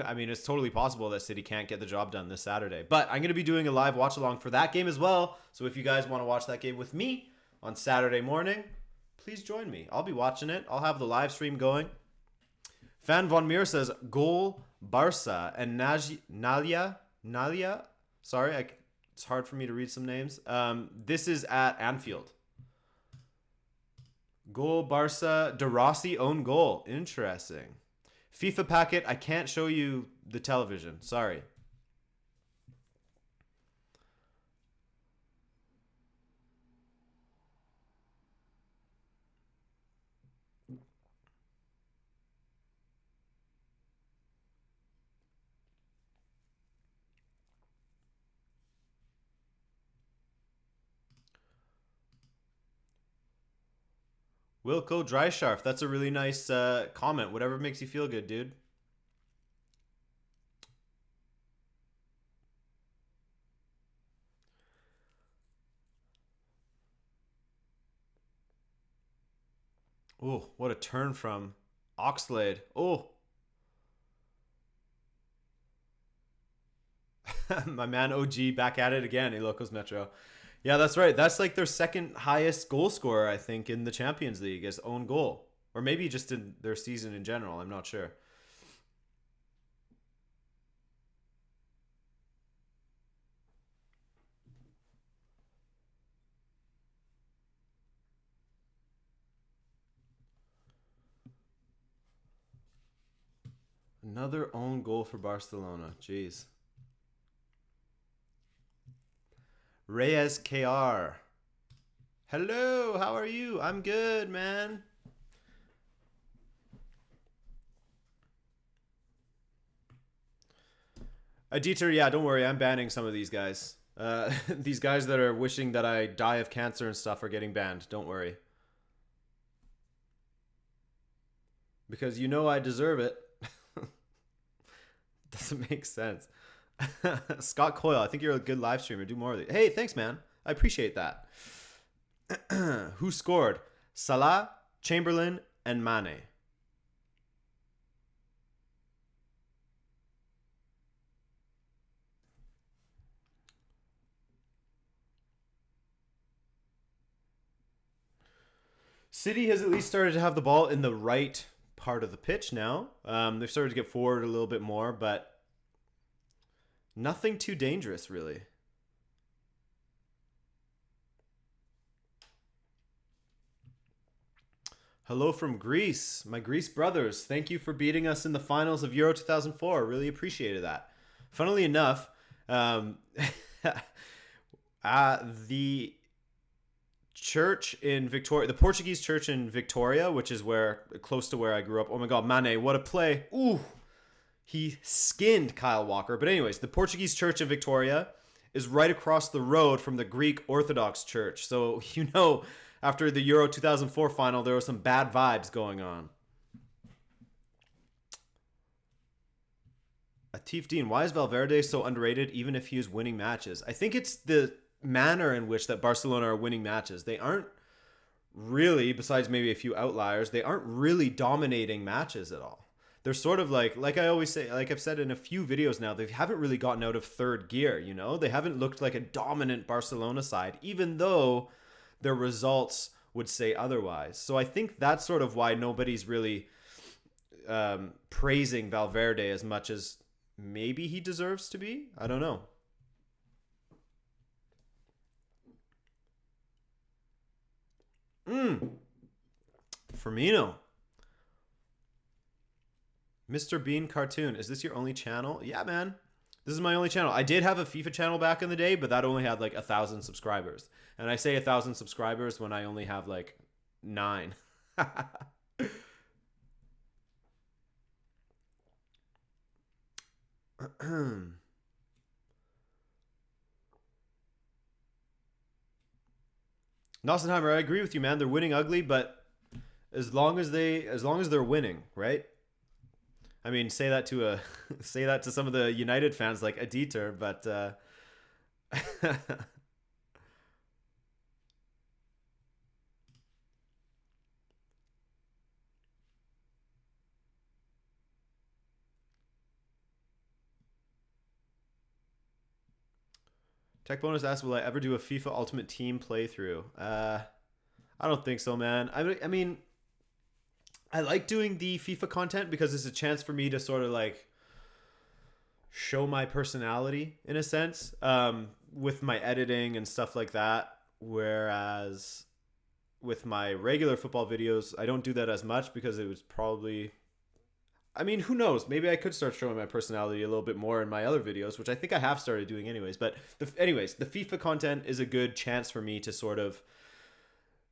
I mean, it's totally possible that City can't get the job done this Saturday. But I'm going to be doing a live watch-along for that game as well. So if you guys want to watch that game with me on Saturday morning, please join me. I'll be watching it. I'll have the live stream going. Fan Von Mir says, goal Barca and Nalia. Sorry, it's hard for me to read some names. This is at Anfield. Goal Barca, De Rossi own goal. Interesting. FIFA packet, I can't show you the television. Sorry. Wilco Drysharf, that's a really nice comment. Whatever makes you feel good, dude. Oh, what a turn from Oxlade. Oh. My man OG back at it again, Ilocos Metro. Yeah, that's right. That's like their second highest goal scorer, I think, in the Champions League is own goal. Or maybe just in their season in general. I'm not sure. Another own goal for Barcelona. Jeez. Reyes KR. Hello, how are you? I'm good, man. Dieter, yeah, don't worry. I'm banning some of these guys. These guys that are wishing that I die of cancer and stuff are getting banned. Don't worry. Because you know I deserve it. Doesn't make sense. Scott Coyle, I think you're a good live streamer. Do more of it. Hey, thanks, man. I appreciate that. Who scored? Salah, Chamberlain, and Mane. City has at least started to have the ball in the right part of the pitch now. They've started to get forward a little bit more, but nothing too dangerous, really. Hello from Greece, my Greece brothers. Thank you for beating us in the finals of Euro 2004. Really appreciated that. Funnily enough, um, the church in Victoria, the Portuguese church in Victoria, which is where close to where I grew up. Oh my God, Mane, what a play! Ooh, he skinned Kyle Walker. But anyways, the Portuguese church in Victoria is right across the road from the Greek Orthodox Church. So, after the Euro 2004 final, there were some bad vibes going on. Atif Dean, why is Valverde so underrated even if he is winning matches? I think it's the manner in which that Barcelona are winning matches. They aren't really, besides maybe a few outliers, they aren't really dominating matches at all. They're sort of like I always say, like I've said in a few videos now, they haven't really gotten out of third gear, They haven't looked like a dominant Barcelona side, even though their results would say otherwise. So I think that's sort of why nobody's really praising Valverde as much as maybe he deserves to be. I don't know. Firmino. Mr. Bean Cartoon, is this your only channel? Yeah, man. This is my only channel. I did have a FIFA channel back in the day, but that only had like 1,000 subscribers. And I say 1,000 subscribers when I only have like 9. Nossenheimer, I agree with you, man. They're winning ugly, but as long as they're winning, right? I mean, say that to some of the United fans like Dieter, but Tech Bonus asks, will I ever do a FIFA Ultimate Team playthrough? I don't think so, man. I mean, I like doing the FIFA content because it's a chance for me to sort of like show my personality in a sense, with my editing and stuff like that. Whereas with my regular football videos, I don't do that as much because it was probably, I mean, who knows? Maybe I could start showing my personality a little bit more in my other videos, which I think I have started doing anyways. But anyways, the FIFA content is a good chance for me to sort of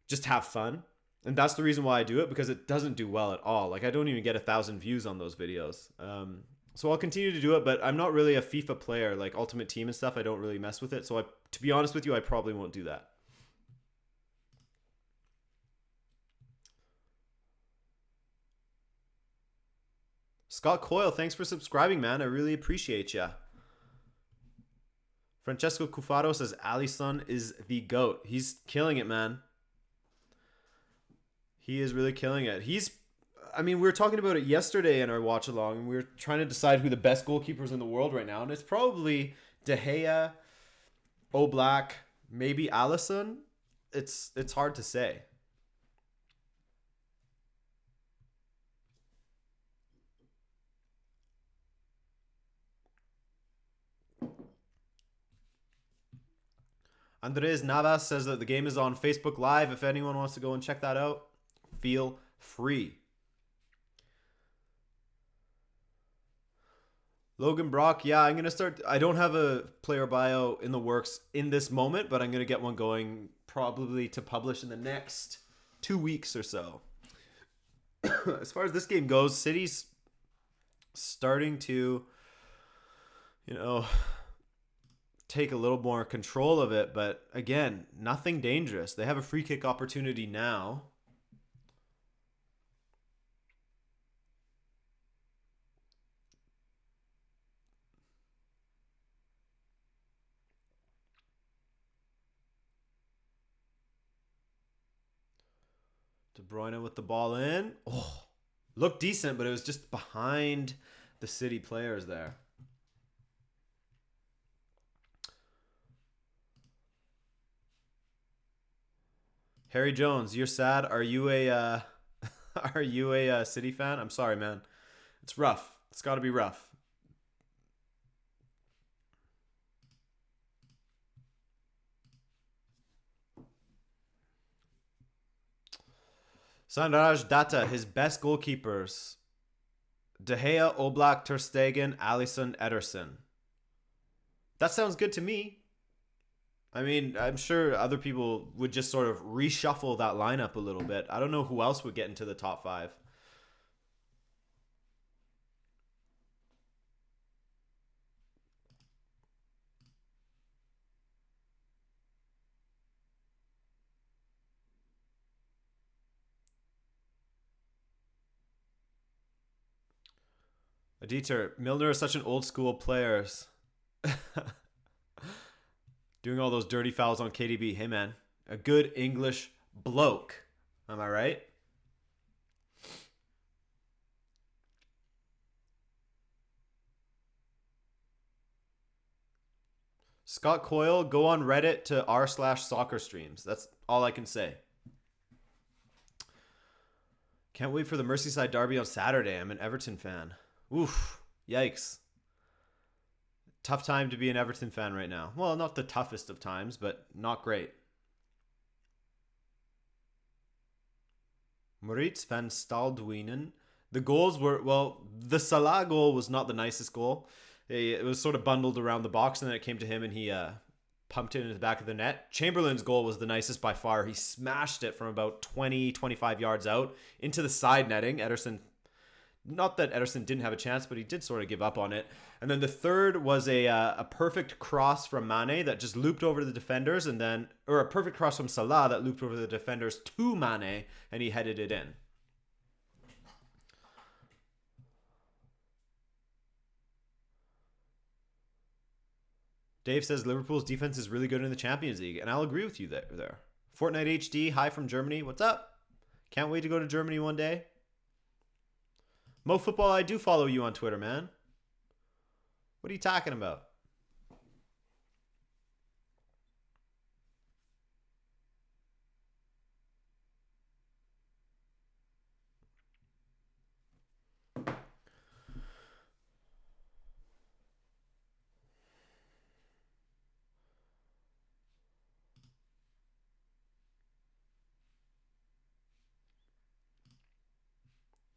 just have fun. And that's the reason why I do it, because it doesn't do well at all. Like, I don't even get 1,000 views on those videos. So I'll continue to do it, but I'm not really a FIFA player. Like Ultimate Team and stuff, I don't really mess with it. So to be honest with you, I probably won't do that. Scott Coyle, thanks for subscribing, man. I really appreciate ya. Francesco Cufaro says Alisson is the GOAT. He's killing it, man. He is really killing it. We were talking about it yesterday in our watch along, and we were trying to decide who the best goalkeepers in the world right now, and it's probably De Gea, Oblak, maybe Alisson. It's hard to say. Andres Navas says that the game is on Facebook Live. If anyone wants to go and check that out, feel free. Logan Brock, yeah, I'm going to start. I don't have a player bio in the works in this moment, but I'm going to get one going probably to publish in the next 2 weeks or so. As far as this game goes, City's starting to, take a little more control of it, but again, nothing dangerous. They have a free kick opportunity now. De Bruyne with the ball in. Oh, looked decent, but it was just behind the City players there. Harry Jones, you're sad. Are you a City fan? I'm sorry, man. It's rough. It's got to be rough. Sandraj Data, his best goalkeepers. De Gea, Oblak, Ter Stegen, Alisson, Ederson. That sounds good to me. I mean, I'm sure other people would just sort of reshuffle that lineup a little bit. I don't know who else would get into the top 5. Dieter, Milner is such an old school player. Doing all those dirty fouls on KDB. Hey, man. A good English bloke. Am I right? Scott Coyle, go on Reddit to r/soccer streams. That's all I can say. Can't wait for the Merseyside derby on Saturday. I'm an Everton fan. Oof. Yikes. Tough time to be an Everton fan right now. Well, not the toughest of times, but not great. Moritz van Stalduinen. The goals were, well, the Salah goal was not the nicest goal. It was sort of bundled around the box, and then it came to him, and he pumped it into the back of the net. Chamberlain's goal was the nicest by far. He smashed it from about 20, 25 yards out into the side netting. Ederson, not that Ederson didn't have a chance, but he did sort of give up on it. And then the third was a perfect cross from Mane that just looped over the defenders, and then, or a perfect cross from Salah that looped over the defenders to Mane, and he headed it in. Dave says Liverpool's defense is really good in the Champions League, and I'll agree with you there. Fortnite HD, hi from Germany. What's up? Can't wait to go to Germany one day. Mo Football, I do follow you on Twitter, man. What are you talking about?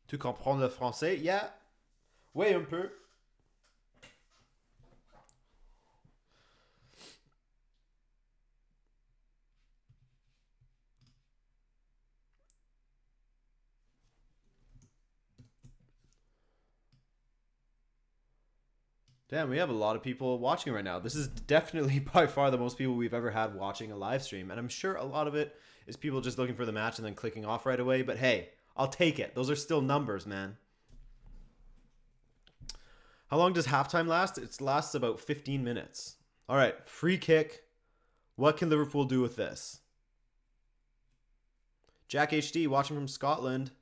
Tu comprends le français? Yeah. Oui, un peu. Damn, we have a lot of people watching right now. This is definitely by far the most people we've ever had watching a live stream. And I'm sure a lot of it is people just looking for the match and then clicking off right away. But hey, I'll take it. Those are still numbers, man. How long does halftime last? It lasts about 15 minutes. All right, free kick. What can Liverpool do with this? Jack HD watching from Scotland.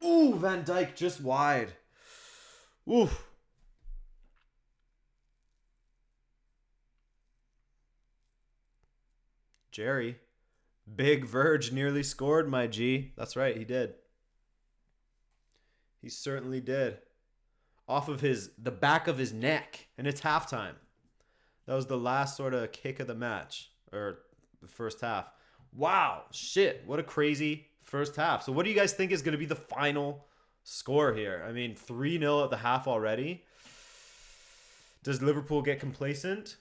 Ooh, Van Dijk just wide. Oof. Jerry. Big Verge nearly scored, my G. That's right, he did. He certainly did. Off of the back of his neck. And it's halftime. That was the last sort of kick of the match. Or the first half. Wow. Shit. What a crazy first half. So what do you guys think is going to be the final score here? I mean, 3-0 at the half already. Does Liverpool get complacent?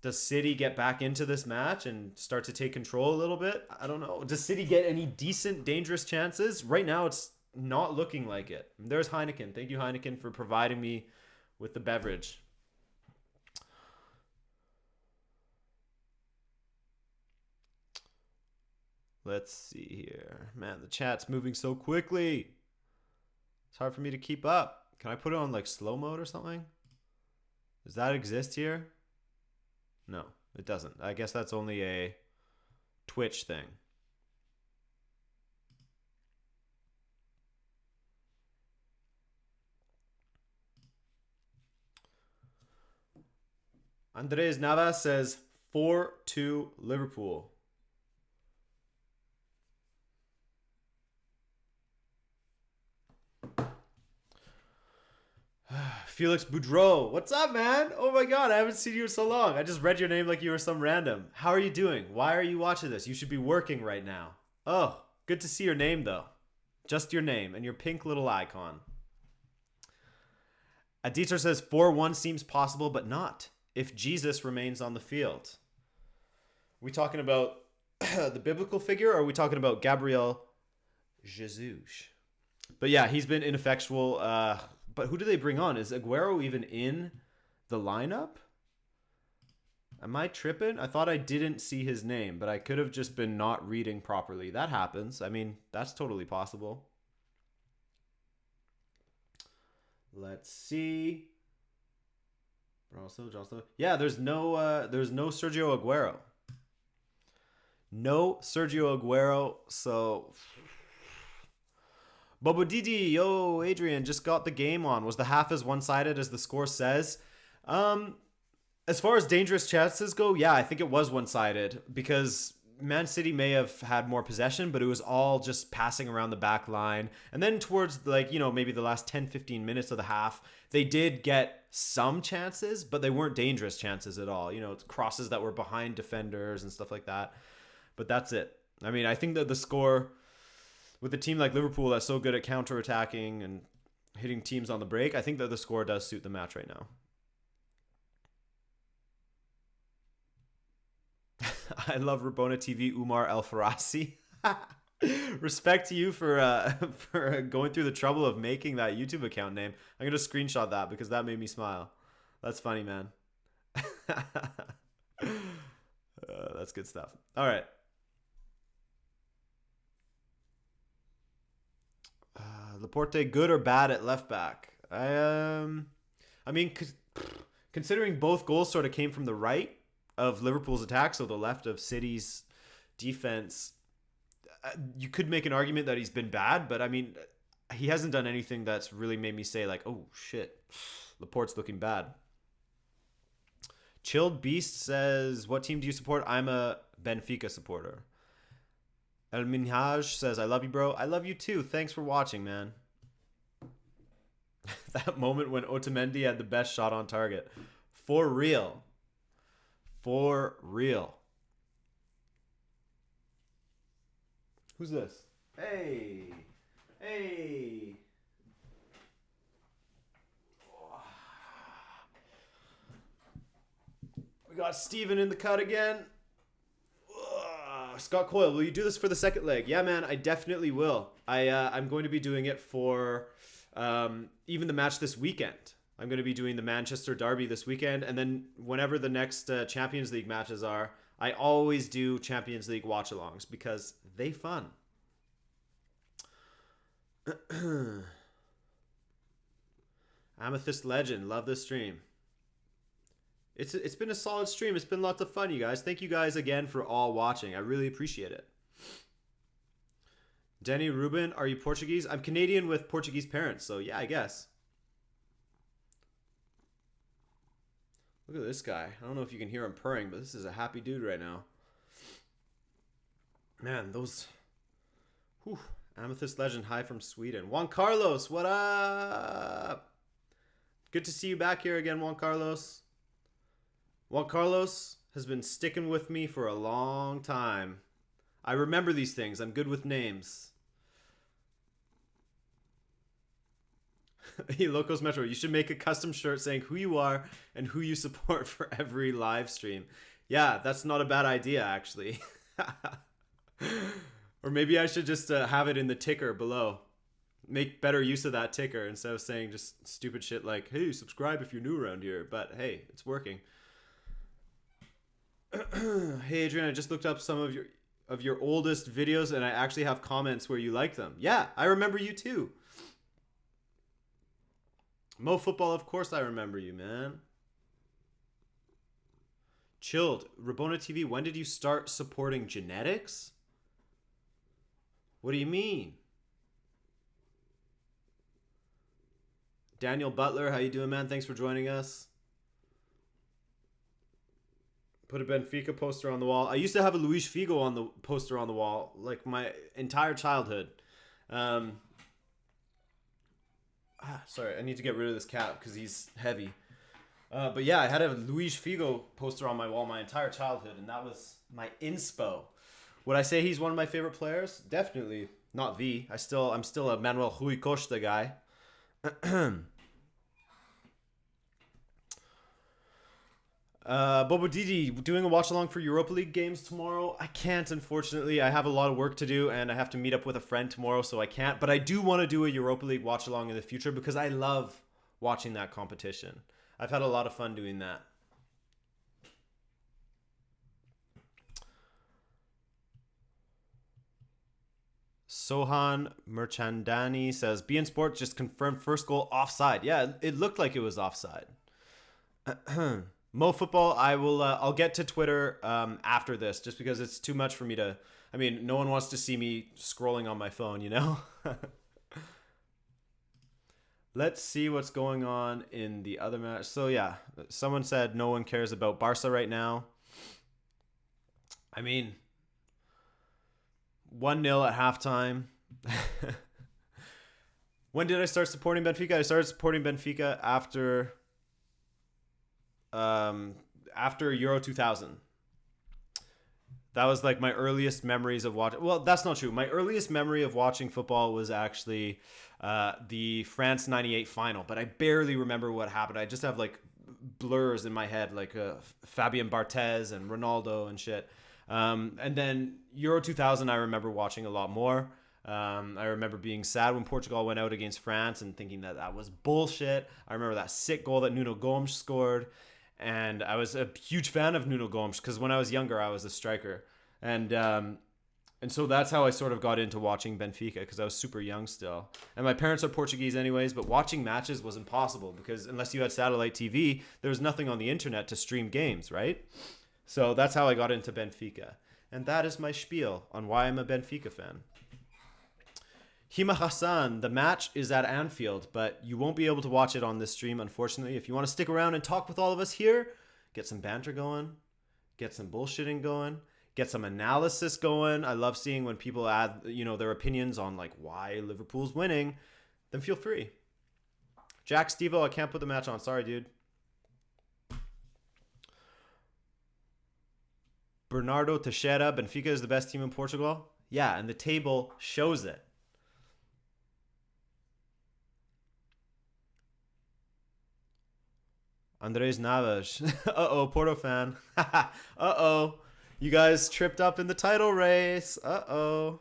Does City get back into this match and start to take control a little bit? I don't know. Does City get any decent, dangerous chances? Right now, it's not looking like it. There's Heineken. Thank you, Heineken, for providing me with the beverage. Let's see here. Man, the chat's moving so quickly. It's hard for me to keep up. Can I put it on like slow mode or something? Does that exist here? No, it doesn't. I guess that's only a Twitch thing. Andres Navas says 4-2 Liverpool. Felix Boudreau, what's up, man? Oh my god, I haven't seen you in so long. I just read your name like you were some random. How are you doing? Why are you watching this? You should be working right now. Oh, Good to see your name, though. Just your name and your pink little icon. Aditer says 4-1 seems possible, but not if Jesus remains on the field. Are we talking about the biblical figure, or are we talking about Gabriel Jesus? But yeah, he's been ineffectual. But who do they bring on? Is Aguero even in the lineup? Am I tripping? I thought I didn't see his name, but I could have just been not reading properly. That happens. I mean, that's totally possible. Let's see. Yeah, there's no Sergio Aguero. No Sergio Aguero. So Bobo Didi, yo, Adrian, just got the game on. Was the half as one-sided as the score says? As far as dangerous chances go, yeah, I think it was one-sided because Man City may have had more possession, but it was all just passing around the back line. And then towards, like, you know, maybe the last 10, 15 minutes of the half, they did get some chances, but they weren't dangerous chances at all. You know, crosses that were behind defenders and stuff like that. But that's it. I mean, I think that the score with a team like Liverpool that's so good at counterattacking and hitting teams on the break, I think that the score does suit the match right now. I love Rabona TV, Umar El Farasi. Respect to you for going through the trouble of making that YouTube account name. I'm going to screenshot that because that made me smile. That's funny, man. That's good stuff. All right. Laporte, good or bad at left back? I mean, considering both goals sort of came from the right of Liverpool's attack, so the left of City's defense, you could make an argument that he's been bad, but I mean, he hasn't done anything that's really made me say like, oh shit, Laporte's looking bad. Chilled Beast says, what team do you support? I'm a Benfica supporter. El Minhaj says, I love you, bro. I love you too. Thanks for watching, man. That moment when Otamendi had the best shot on target. For real. For real. Who's this? Hey. Hey. We got Steven in the cut again. Scott Coyle, will you do this for the second leg? Yeah, man, I definitely will. I'm going to be doing it for even the match this weekend. I'm going to be doing the Manchester Derby this weekend, and then whenever the next Champions League matches are, I always do Champions League watch-alongs because they fun. Amethyst Legend, love this stream. It's been a solid stream. It's been lots of fun, you guys. Thank you guys again for all watching. I really appreciate it. Denny Rubin, are you Portuguese? I'm Canadian with Portuguese parents, so yeah, I guess. Look at this guy. I don't know if you can hear him purring, but this is a happy dude right now. Man, those... Whew. Amethyst Legend, hi from Sweden. Juan Carlos, what up? Good to see you back here again, Juan Carlos. Juan Carlos has been sticking with me for a long time. I remember these things. I'm good with names. Locos Metro, you should make a custom shirt saying who you are and who you support for every live stream. Yeah, that's not a bad idea, actually. Or maybe I should just have it in the ticker below. Make better use of that ticker instead of saying just stupid shit like, hey, subscribe if you're new around here. But hey, it's working. Hey, Adrian, I just looked up some of your oldest videos and I actually have comments where you like them. Yeah, I remember you too. Mo Football, of course I remember you, man. Chilled. Rabona TV, when did you start supporting genetics? What do you mean? Daniel Butler, how you doing, man? Thanks for joining us. Put a Benfica poster on the wall. I used to have a Luis Figo on the poster on the wall, like my entire childhood. Sorry, I need to get rid of this cap because he's heavy. But yeah, I had a Luis Figo poster on my wall my entire childhood, and that was my inspo. Would I say he's one of my favorite players? Definitely not the. I'm still a Manuel Rui Costa guy. Bobo Didi, doing a watch along for Europa League games tomorrow? I can't, unfortunately. I have a lot of work to do, and I have to meet up with a friend tomorrow, so I can't. But I do want to do a Europa League watch along in the future because I love watching that competition. I've had a lot of fun doing that. Sohan Merchandani says, BN Sports just confirmed first goal offside. Yeah, it looked like it was offside. Mo Football, I'll get to Twitter after this just because it's too much for me to, I mean, no one wants to see me scrolling on my phone, you know? Let's see what's going on in the other match. So yeah, someone said no one cares about Barca right now. I mean, 1-0 at halftime. When did I start supporting Benfica? I started supporting Benfica after Euro 2000. That was like my earliest memories of watching. Well, that's not true. My earliest memory of watching football was actually the France '98 final, but I barely remember what happened. I just have like blurs in my head, like Fabien Barthez and Ronaldo and shit. And then Euro 2000, I remember watching a lot more. I remember being sad when Portugal went out against France and thinking that that was bullshit. I remember that sick goal that Nuno Gomes scored. And I was a huge fan of Nuno Gomes because when I was younger, I was a striker. And so that's how I sort of got into watching Benfica because I was super young still. And my parents are Portuguese anyways, but watching matches was impossible because unless you had satellite TV, there was nothing on the internet to stream games, right? So that's how I got into Benfica. And that is my spiel on why I'm a Benfica fan. Hima Hassan, the match is at Anfield, but you won't be able to watch it on this stream, unfortunately. If you want to stick around and talk with all of us here, get some banter going, get some bullshitting going, get some analysis going. I love seeing when people add, their opinions on like why Liverpool's winning. Then feel free. Jack Stevo, I can't put the match on. Sorry, dude. Bernardo Teixeira, Benfica is the best team in Portugal. Yeah, and the table shows it. Andres Navas. Uh-oh, Porto fan. Uh-oh. You guys tripped up in the title race. Uh-oh.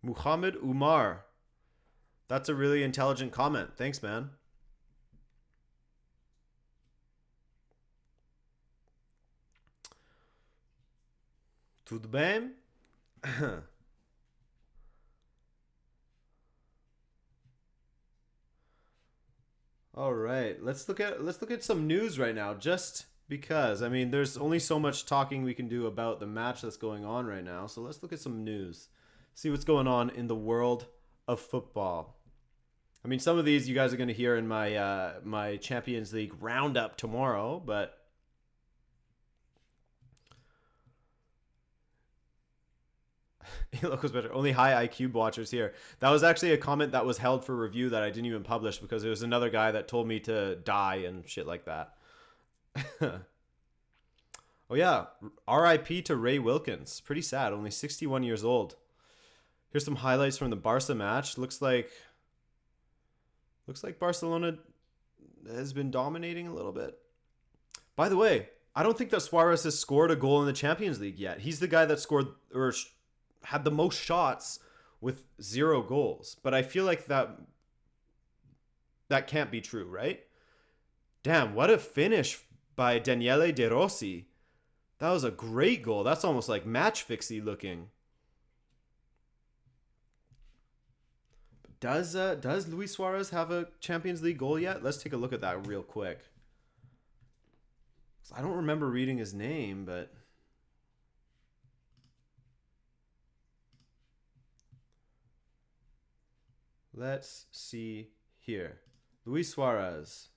Muhammad Umar. That's a really intelligent comment. Thanks, man. Tudo bem? All right, let's look at some news right now, just because. I mean, there's only so much talking we can do about the match that's going on right now. So let's look at some news, see what's going on in the world of football. I mean, some of these you guys are going to hear in my my Champions League roundup tomorrow, but. Locals better. Only high IQ watchers here. That was actually a comment that was held for review that I didn't even publish because it was another guy that told me to die and shit like that. Oh yeah, R.I.P. to Ray Wilkins. Pretty sad. Only 61 years old. Here's some highlights from the Barca match. Looks like Barcelona has been dominating a little bit. By the way, I don't think that Suarez has scored a goal in the Champions League yet. He's the guy that scored or had the most shots with 0 goals. But I feel like that can't be true, right? Damn, what a finish by Daniele De Rossi. That was a great goal. That's almost like match fixy looking. Does Luis Suarez have a Champions League goal yet? Let's take a look at that real quick. I don't remember reading his name, but let's see here. Luis Suarez.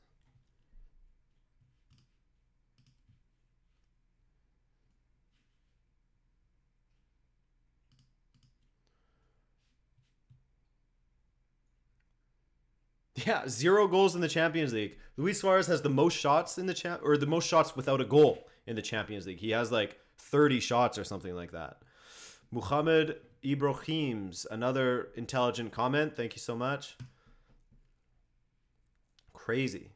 Yeah, 0 goals in the Champions League. Luis Suarez has the most shots in the or the most shots without a goal in the Champions League. He has like 30 shots or something like that. Muhammad Ibrahim's another intelligent comment. Thank you so much. Crazy.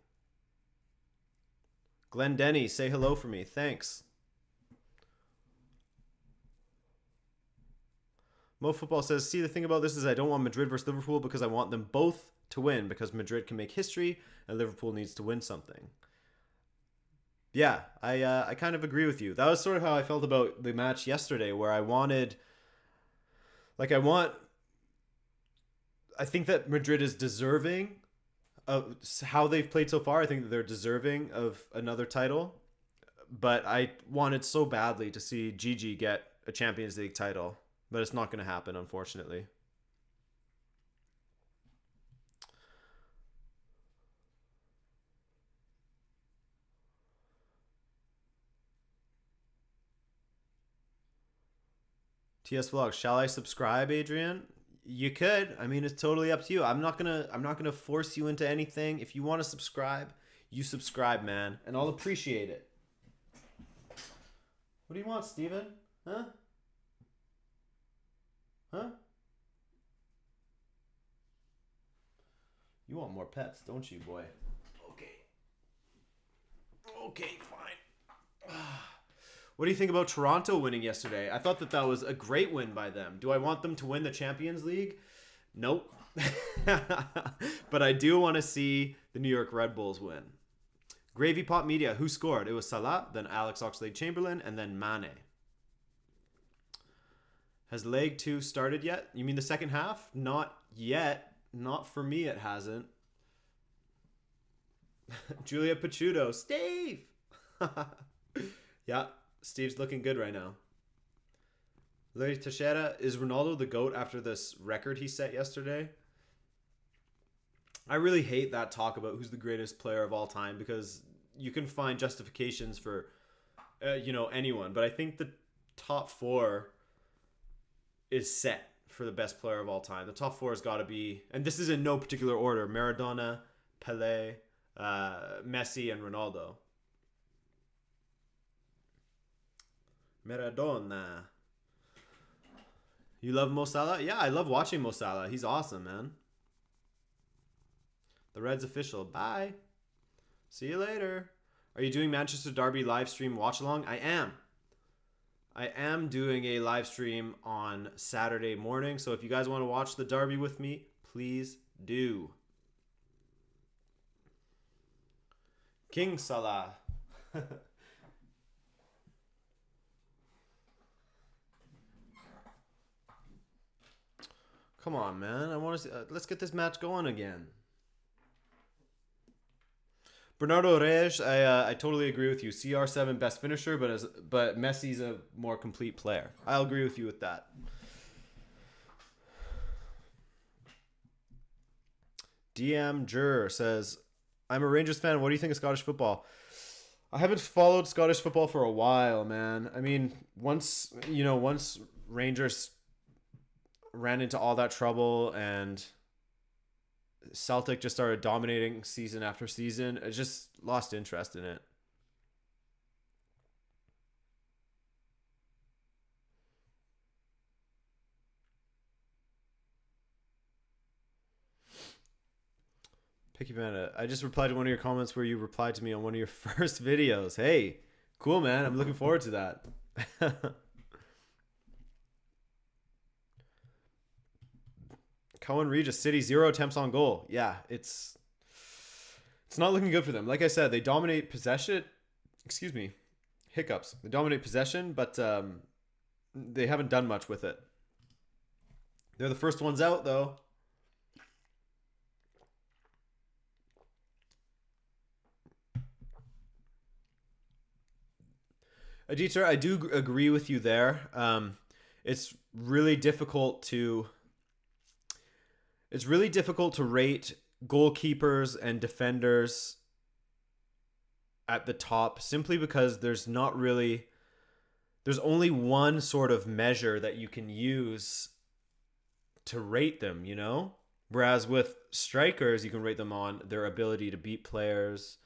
Glenn Denny, say hello for me. Thanks. Mo Football says, see, the thing about this is I don't want Madrid versus Liverpool because I want them both to win because Madrid can make history and Liverpool needs to win something. Yeah, I kind of agree with you. That was sort of how I felt about the match yesterday, where I think that Madrid is deserving of how they've played so far. I think that they're deserving of another title, but I wanted so badly to see Gigi get a Champions League title, but it's not going to happen, unfortunately. TS Vlogs, shall I subscribe, Adrian? You could. I mean, it's totally up to you. I'm not gonna force you into anything. If you want to subscribe, you subscribe, man, and I'll appreciate it. What do you want, Steven? Huh? Huh? You want more pets, don't you, boy? Okay. Okay, fine. What do you think about Toronto winning yesterday? I thought that was a great win by them. Do I want them to win the Champions League? Nope. But I do want to see the New York Red Bulls win. Gravy Pot Media, who scored? It was Salah, then Alex Oxlade-Chamberlain, and then Mane. Has Leg 2 started yet? You mean the second half? Not yet. Not for me, it hasn't. Julia Pachuto. Steve! Yeah, Steve's looking good right now. Larry Teixeira, is Ronaldo the GOAT after this record he set yesterday? I really hate that talk about who's the greatest player of all time because you can find justifications for, anyone. But I think the top 4 is set for the best player of all time. The top 4 has got to be, and this is in no particular order, Maradona, Pelé, Messi, and Ronaldo. Maradona. You love Mo Salah? Yeah, I love watching Mo Salah. He's awesome, man. The Reds official. Bye. See you later. Are you doing Manchester Derby live stream watch along? I am. I am doing a live stream on Saturday morning. So if you guys want to watch the Derby with me, please do. King Salah. Come on, man. I want to see, let's get this match going again. Bernardo Reyes, I totally agree with you. CR7 best finisher, but Messi's a more complete player. I'll agree with you with that. DM Jur says, I'm a Rangers fan. What do you think of Scottish football? I haven't followed Scottish football for a while, man. I mean, once Rangers ran into all that trouble and Celtic just started dominating season after season, I just lost interest in it. Picky Bandit, I just replied to one of your comments where you replied to me on one of your first videos. Hey, cool, man. I'm looking forward to that. Cohen Regis, City 0 attempts on goal. Yeah, it's not looking good for them. Like I said, they dominate possession. Excuse me. Hiccups. They dominate possession, but they haven't done much with it. They're the first ones out, though. Aditya, I do agree with you there. It's really difficult to rate goalkeepers and defenders at the top simply because there's only one sort of measure that you can use to rate them, Whereas with strikers, you can rate them on their ability to beat players,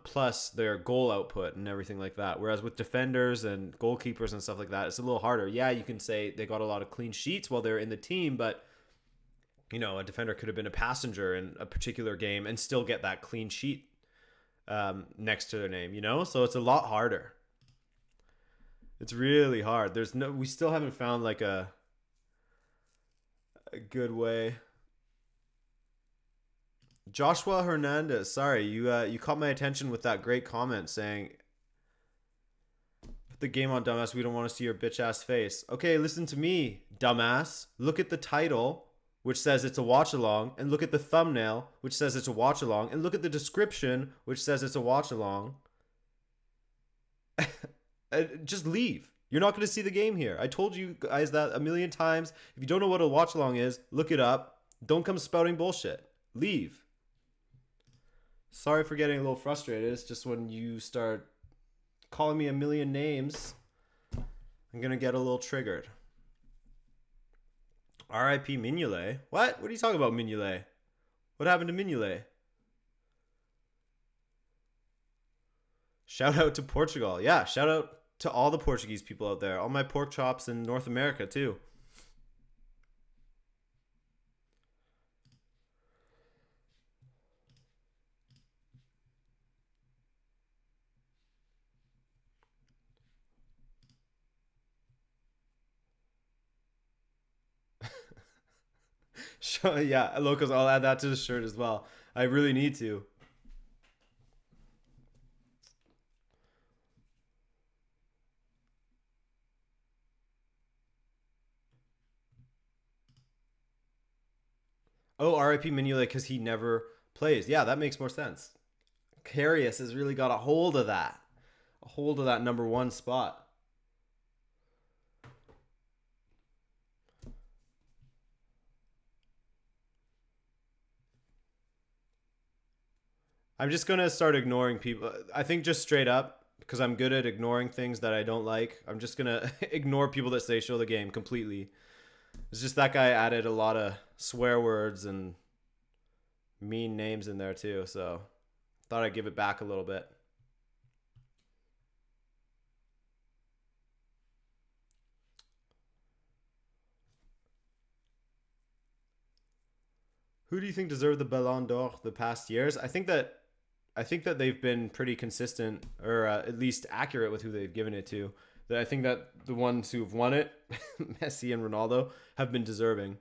plus their goal output and everything like that. Whereas with defenders and goalkeepers and stuff like that, it's a little harder. Yeah, you can say they got a lot of clean sheets while they're in the team, but a defender could have been a passenger in a particular game and still get that clean sheet next to their name. So it's a lot harder. It's really hard. We still haven't found like a good way. Joshua Hernandez, sorry, you caught my attention with that great comment saying, "Put the game on, dumbass. We don't want to see your bitch ass face." Okay, listen to me, dumbass. Look at the title, which says it's a watch along, and look at the thumbnail, which says it's a watch along, and look at the description, which says it's a watch along. Just leave. You're not going to see the game here. I told you guys that a million times. If you don't know what a watch along is, look it up. Don't come spouting bullshit. Leave. Sorry for getting a little frustrated. It's just when you start calling me a million names, I'm going to get a little triggered. R.I.P. Mignolet. What? What are you talking about, Mignolet? What happened to Mignolet? Shout out to Portugal. Yeah, shout out to all the Portuguese people out there. All my pork chops in North America, too. Yeah, Locos, I'll add that to the shirt as well. I really need to. Oh, RIP Mignolet because he never plays. Yeah, that makes more sense. Karius has really got a hold of that. A hold of that number one spot. I'm just going to start ignoring people. I think just straight up, because I'm good at ignoring things that I don't like, I'm just going to ignore people that say show the game completely. It's just that guy added a lot of swear words and mean names in there too, so thought I'd give it back a little bit. Who do you think deserved the Ballon d'Or the past years? I think that they've been pretty consistent, or at least accurate with who they've given it to. I think that the ones who've won it, Messi and Ronaldo, have been deserving.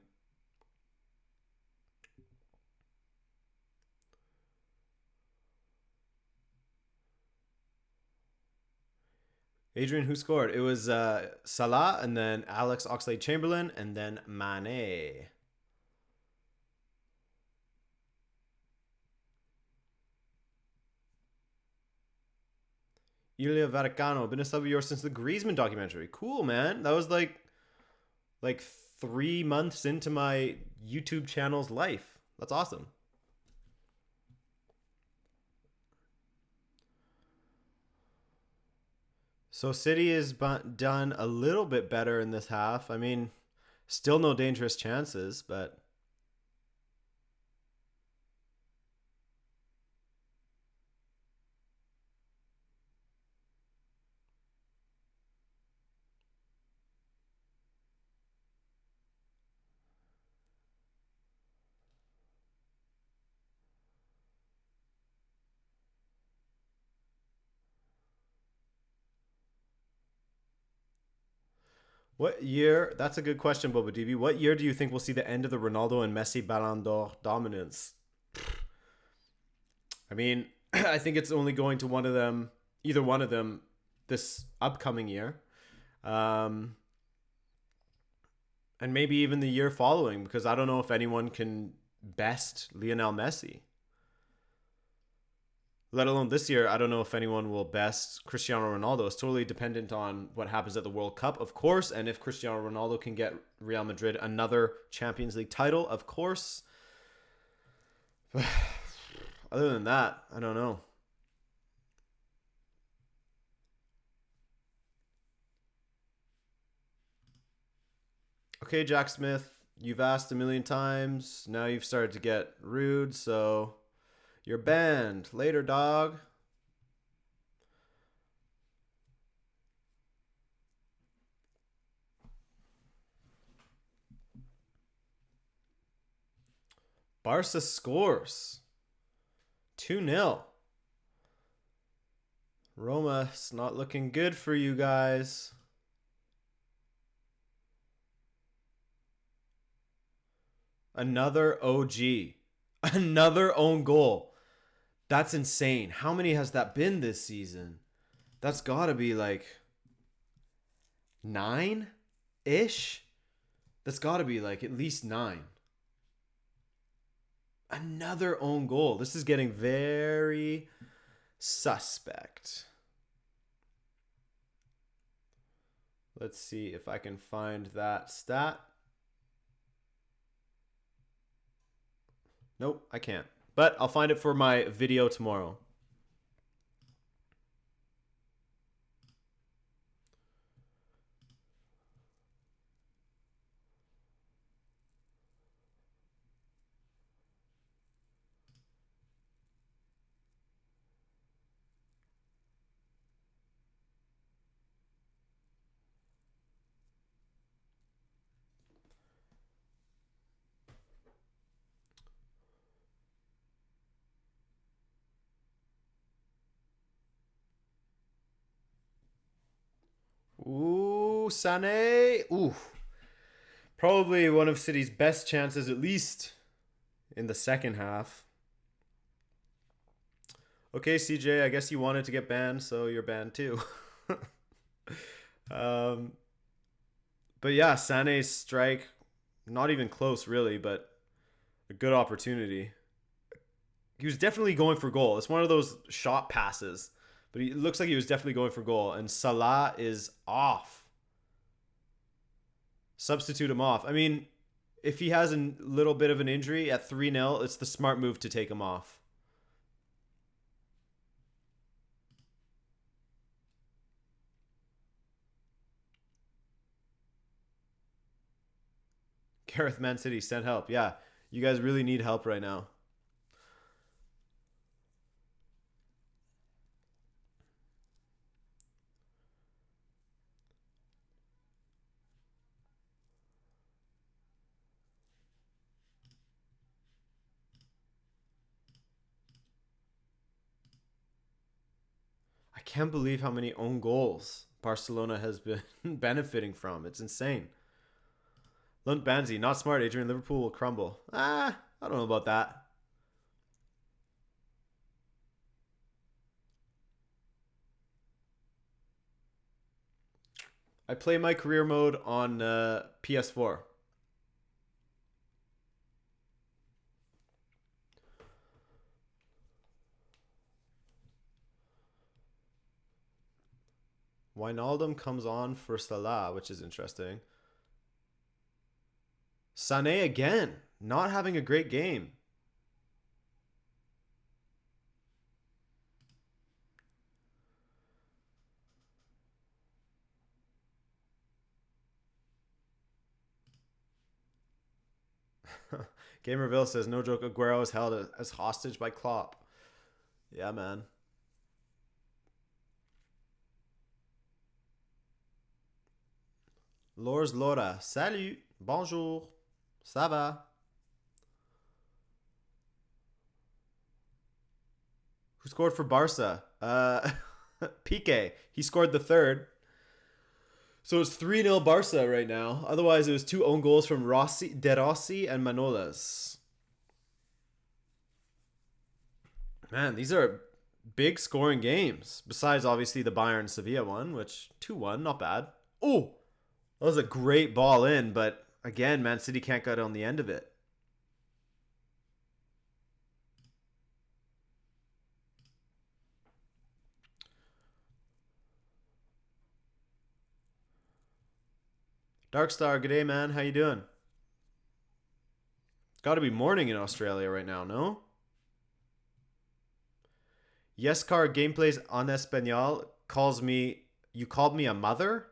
Adrian, who scored? It was Salah, and then Alex Oxlade-Chamberlain, and then Mane. Ilya Vaticano, been a sub of yours since the Griezmann documentary. Cool, man. That was like 3 months into my YouTube channel's life. That's awesome. So City has done a little bit better in this half. I mean, still no dangerous chances, but what year? That's a good question, Boba DB. What year do you think we'll see the end of the Ronaldo and Messi Ballon d'Or dominance? I mean, I think it's only going to one of them, either one of them, this upcoming year. And maybe even the year following, because I don't know if anyone can best Lionel Messi. Let alone this year, I don't know if anyone will best Cristiano Ronaldo. It's totally dependent on what happens at the World Cup, of course, and if Cristiano Ronaldo can get Real Madrid another Champions League title, of course. Other than that, I don't know. Okay, Jack Smith. You've asked a million times. Now you've started to get rude, so you're banned. Later, dog. Barca scores. 2-0. Roma, it's not looking good for you guys. Another OG. Another own goal. That's insane. How many has that been this season? That's got to be like 9-ish? That's got to be like at least 9. Another own goal. This is getting very suspect. Let's see if I can find that stat. Nope, I can't. But I'll find it for my video tomorrow. Ooh, Sané. Ooh. Probably one of City's best chances, at least in the second half. Okay, CJ, I guess you wanted to get banned, so you're banned too. But yeah, Sané's strike, not even close really, but a good opportunity. He was definitely going for goal. It's one of those shot passes, but it looks like he was definitely going for goal. And Salah is off. Substitute him off. I mean, if he has a little bit of an injury at 3-0, it's the smart move to take him off. Gareth Man City, send help. Yeah, you guys really need help right now. I can't believe how many own goals Barcelona has been benefiting from. It's insane. Lunt Banzi, not smart, Adrian. Liverpool will crumble. I don't know about that. I play my career mode on PS4. Wijnaldum comes on for Salah, which is interesting. Sané again, not having a great game. Gamerville says, no joke, Aguero is held as hostage by Klopp. Yeah, man. Lors Laura, salut, bonjour, ça va? Who scored for Barca? Piqué. He scored the third. So it's 3-0 Barca right now. Otherwise, it was 2 own goals from De Rossi and Manolas. Man, these are big scoring games. Besides, obviously, the Bayern-Sevilla one, which 2-1, not bad. Oh, that was a great ball in, but again, Man City can't get on the end of it. Darkstar, good day, man. How you doing? It's got to be morning in Australia right now, no? Yes, Car Gameplays en Espanol calls me... You called me a mother?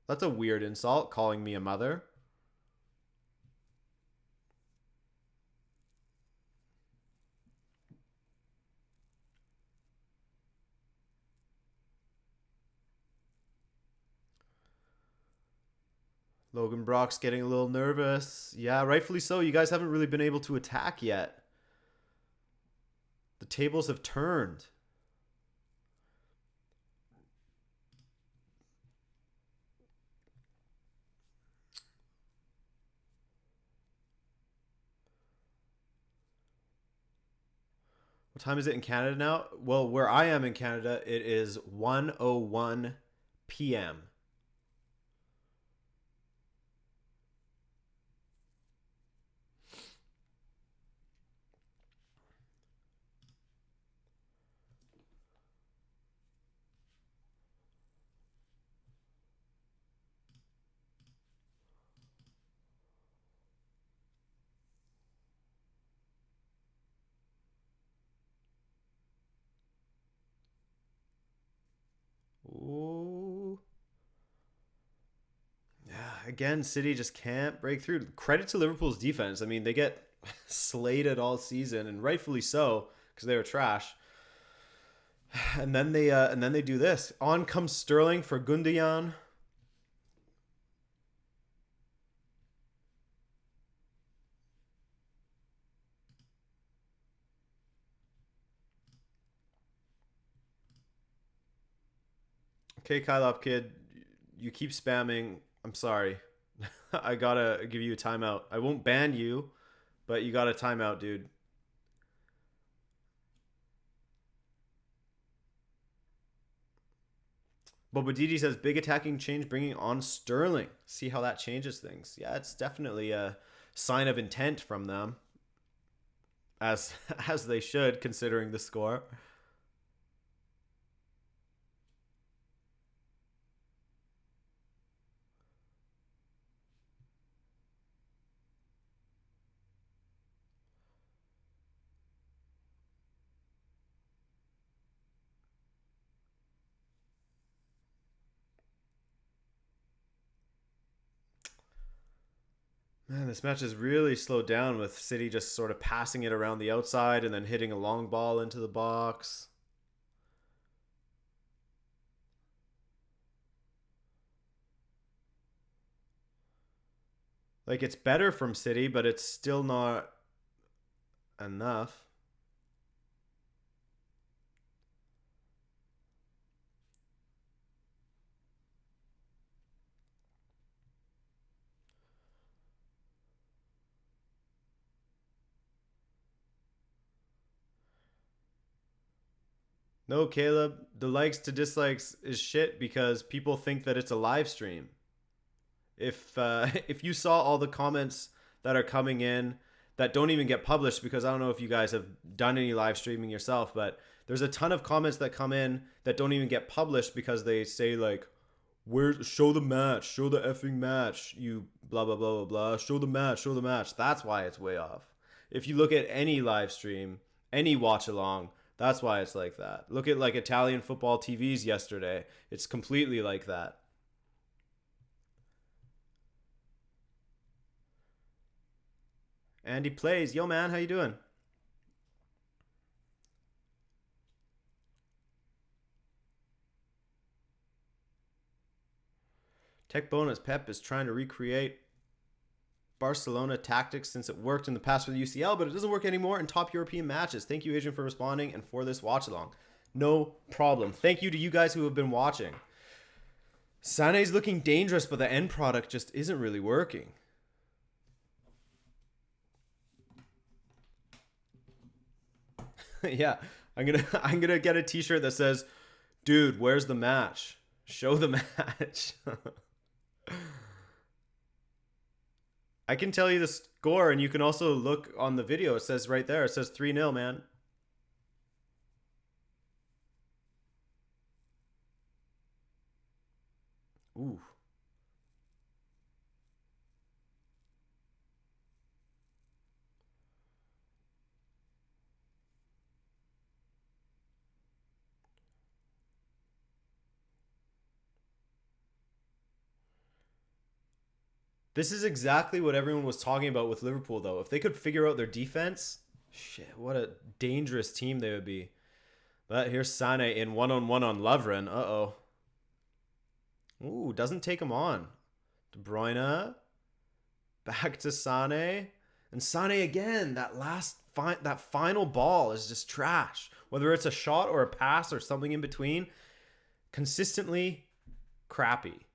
That's a weird insult, calling me a mother. Logan Brock's getting a little nervous. Yeah, rightfully so. You guys haven't really been able to attack yet. The tables have turned. What time is it in Canada now? Well, where I am in Canada, it is 1:01 p.m. Ooh. Yeah, again, City just can't break through. Credit to Liverpool's defense. I mean, they get slated all season, and rightfully so, because they were trash. And then they do this. On comes Sterling for Gundogan. Okay, Kyle Up Kid, you keep spamming. I'm sorry. I gotta give you a timeout. I won't ban you, but you got a timeout, dude. Boba Didi says big attacking change bringing on Sterling. See how that changes things. Yeah, it's definitely a sign of intent from them, as as they should, considering the score. Man, this match is really slowed down with City just sort of passing it around the outside and then hitting a long ball into the box. Like, it's better from City, but it's still not enough. No, Caleb, the likes to dislikes is shit because people think that it's a live stream. If you saw all the comments that are coming in that don't even get published, because I don't know if you guys have done any live streaming yourself, but there's a ton of comments that come in that don't even get published because they say like, "Where show the match, show the effing match, you blah blah blah blah blah, show the match, show the match." That's why it's way off. If you look at any live stream, any watch along, that's why it's like that. Look at like Italian football TVs yesterday. It's completely like that. Andy plays. Yo, man, how you doing? Tech bonus. Pep is trying to recreate Barcelona tactics since it worked in the past for the UCL, but it doesn't work anymore in top European matches. Thank you, Adrian, for responding and for this watch along. No problem. Thank you to you guys who have been watching. Sané's looking dangerous, but the end product just isn't really working. Yeah, I'm gonna get a T-shirt that says, "Dude, where's the match? Show the match." I can tell you the score, and you can also look on the video. It says right there. It says 3-0, man. Ooh. This is exactly what everyone was talking about with Liverpool, though. If they could figure out their defense, shit, what a dangerous team they would be. But here's Sané in one-on-one on Lovren. Uh-oh. Ooh, doesn't take him on. De Bruyne. Back to Sane. And Sane again. That final ball is just trash. Whether it's a shot or a pass or something in between. Consistently crappy.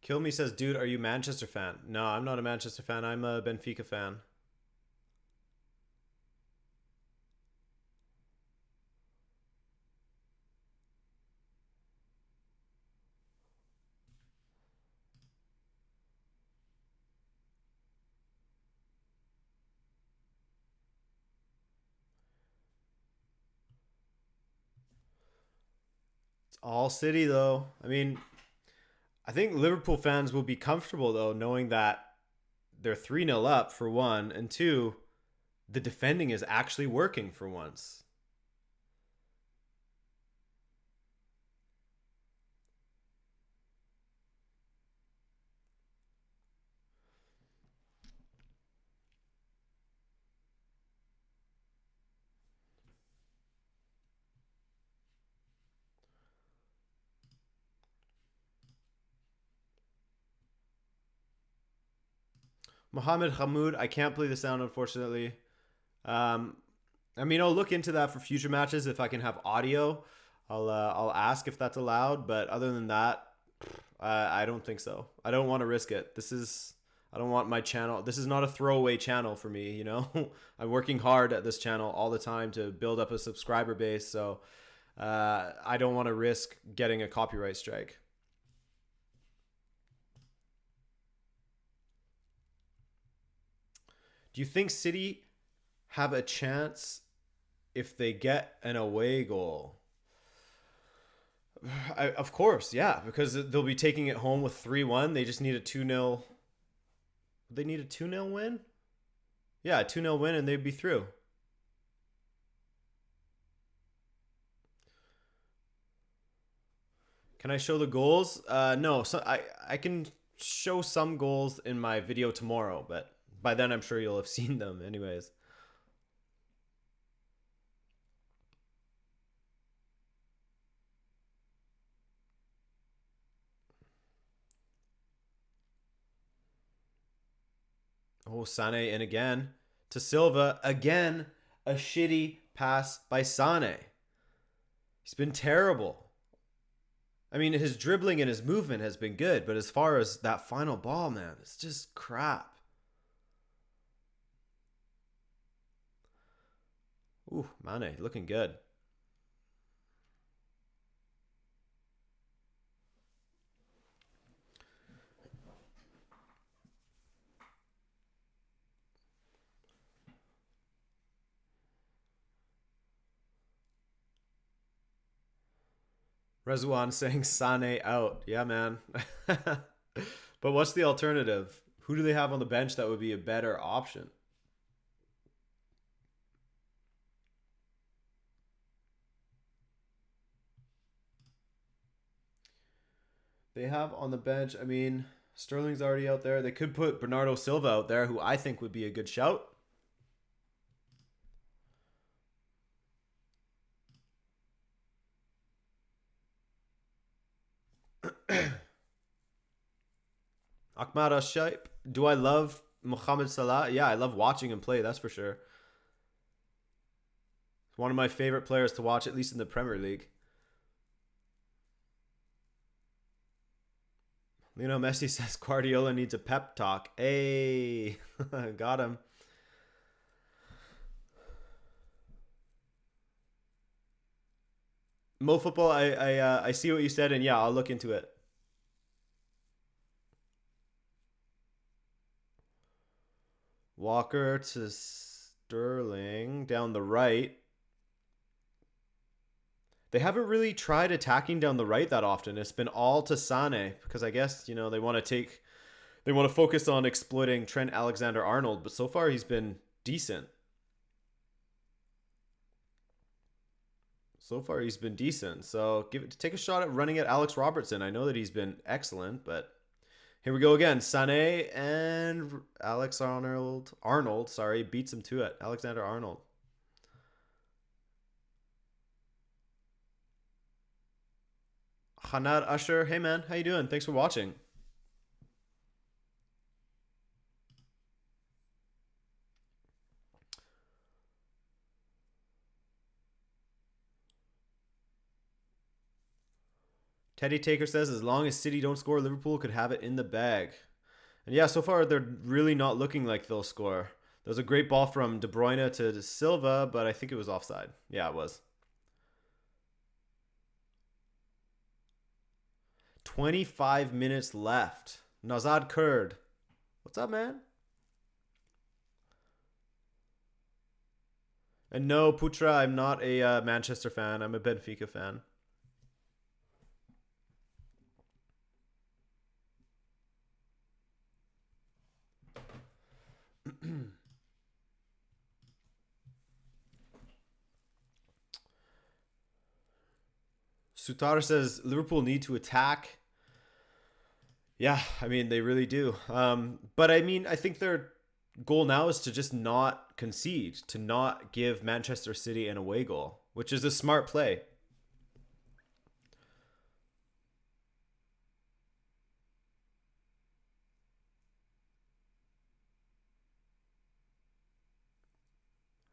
Kill Me says, dude, are you a Manchester fan? No, I'm not a Manchester fan. I'm a Benfica fan. It's all City, though. I mean, I think Liverpool fans will be comfortable, though, knowing that they're 3-0 up, for one, and two, the defending is actually working for once. Mohammed Hamoud, I can't play the sound, unfortunately. Um, I mean, I'll look into that for future matches. If I can have audio, I'll ask if that's allowed. But other than that, I don't think so. I don't want to risk it. I don't want my channel. This is not a throwaway channel for me. You know, I'm working hard at this channel all the time to build up a subscriber base. So I don't want to risk getting a copyright strike. Do you think City have a chance if they get an away goal? Of course, yeah, because they'll be taking it home with 3-1. They just need a 2-0. They need a 2-0 win? Yeah, a 2-0 win and they'd be through. Can I show the goals? No, so I can show some goals in my video tomorrow, but by then I'm sure you'll have seen them anyways. Oh, Sane in again. To Silva. Again, a shitty pass by Sane. He's been terrible. I mean, his dribbling and his movement has been good, but as far as that final ball, man, it's just crap. Ooh, Mane, looking good. Rezwan saying Sane out. Yeah, man. But what's the alternative? Who do they have on the bench that would be a better option? They have on the bench, I mean, Sterling's already out there. They could put Bernardo Silva out there, who I think would be a good shout. Ahmad Ashaip. Do I love Mohamed Salah? Yeah, I love watching him play, that's for sure. One of my favorite players to watch, at least in the Premier League. Lionel Messi says Guardiola needs a pep talk. Hey, got him. Mo Football, I see what you said, and yeah, I'll look into it. Walker to Sterling down the right. They haven't really tried attacking down the right that often. It's been all to Sane because I guess, you know, they want to take They want to focus on exploiting Trent Alexander-Arnold, but so far he's been decent. So far he's been decent. So take a shot at running at Alex Robertson. I know that he's been excellent, but here we go again. Sané and Arnold, sorry, beats him to it. Alexander-Arnold. Hanad Usher, hey man, how you doing? Thanks for watching. Teddy Taker says, as long as City don't score, Liverpool could have it in the bag. And yeah, so far they're really not looking like they'll score. There was a great ball from De Bruyne to Silva, but I think it was offside. Yeah, it was. 25 minutes left. Nazad Kurd. What's up, man? And no, Putra, I'm not a Manchester fan. I'm a Benfica fan. Sutar says Liverpool need to attack. Yeah, I mean, they really do. But I mean, I think their goal now is to just not concede, to not give Manchester City an away goal, which is a smart play.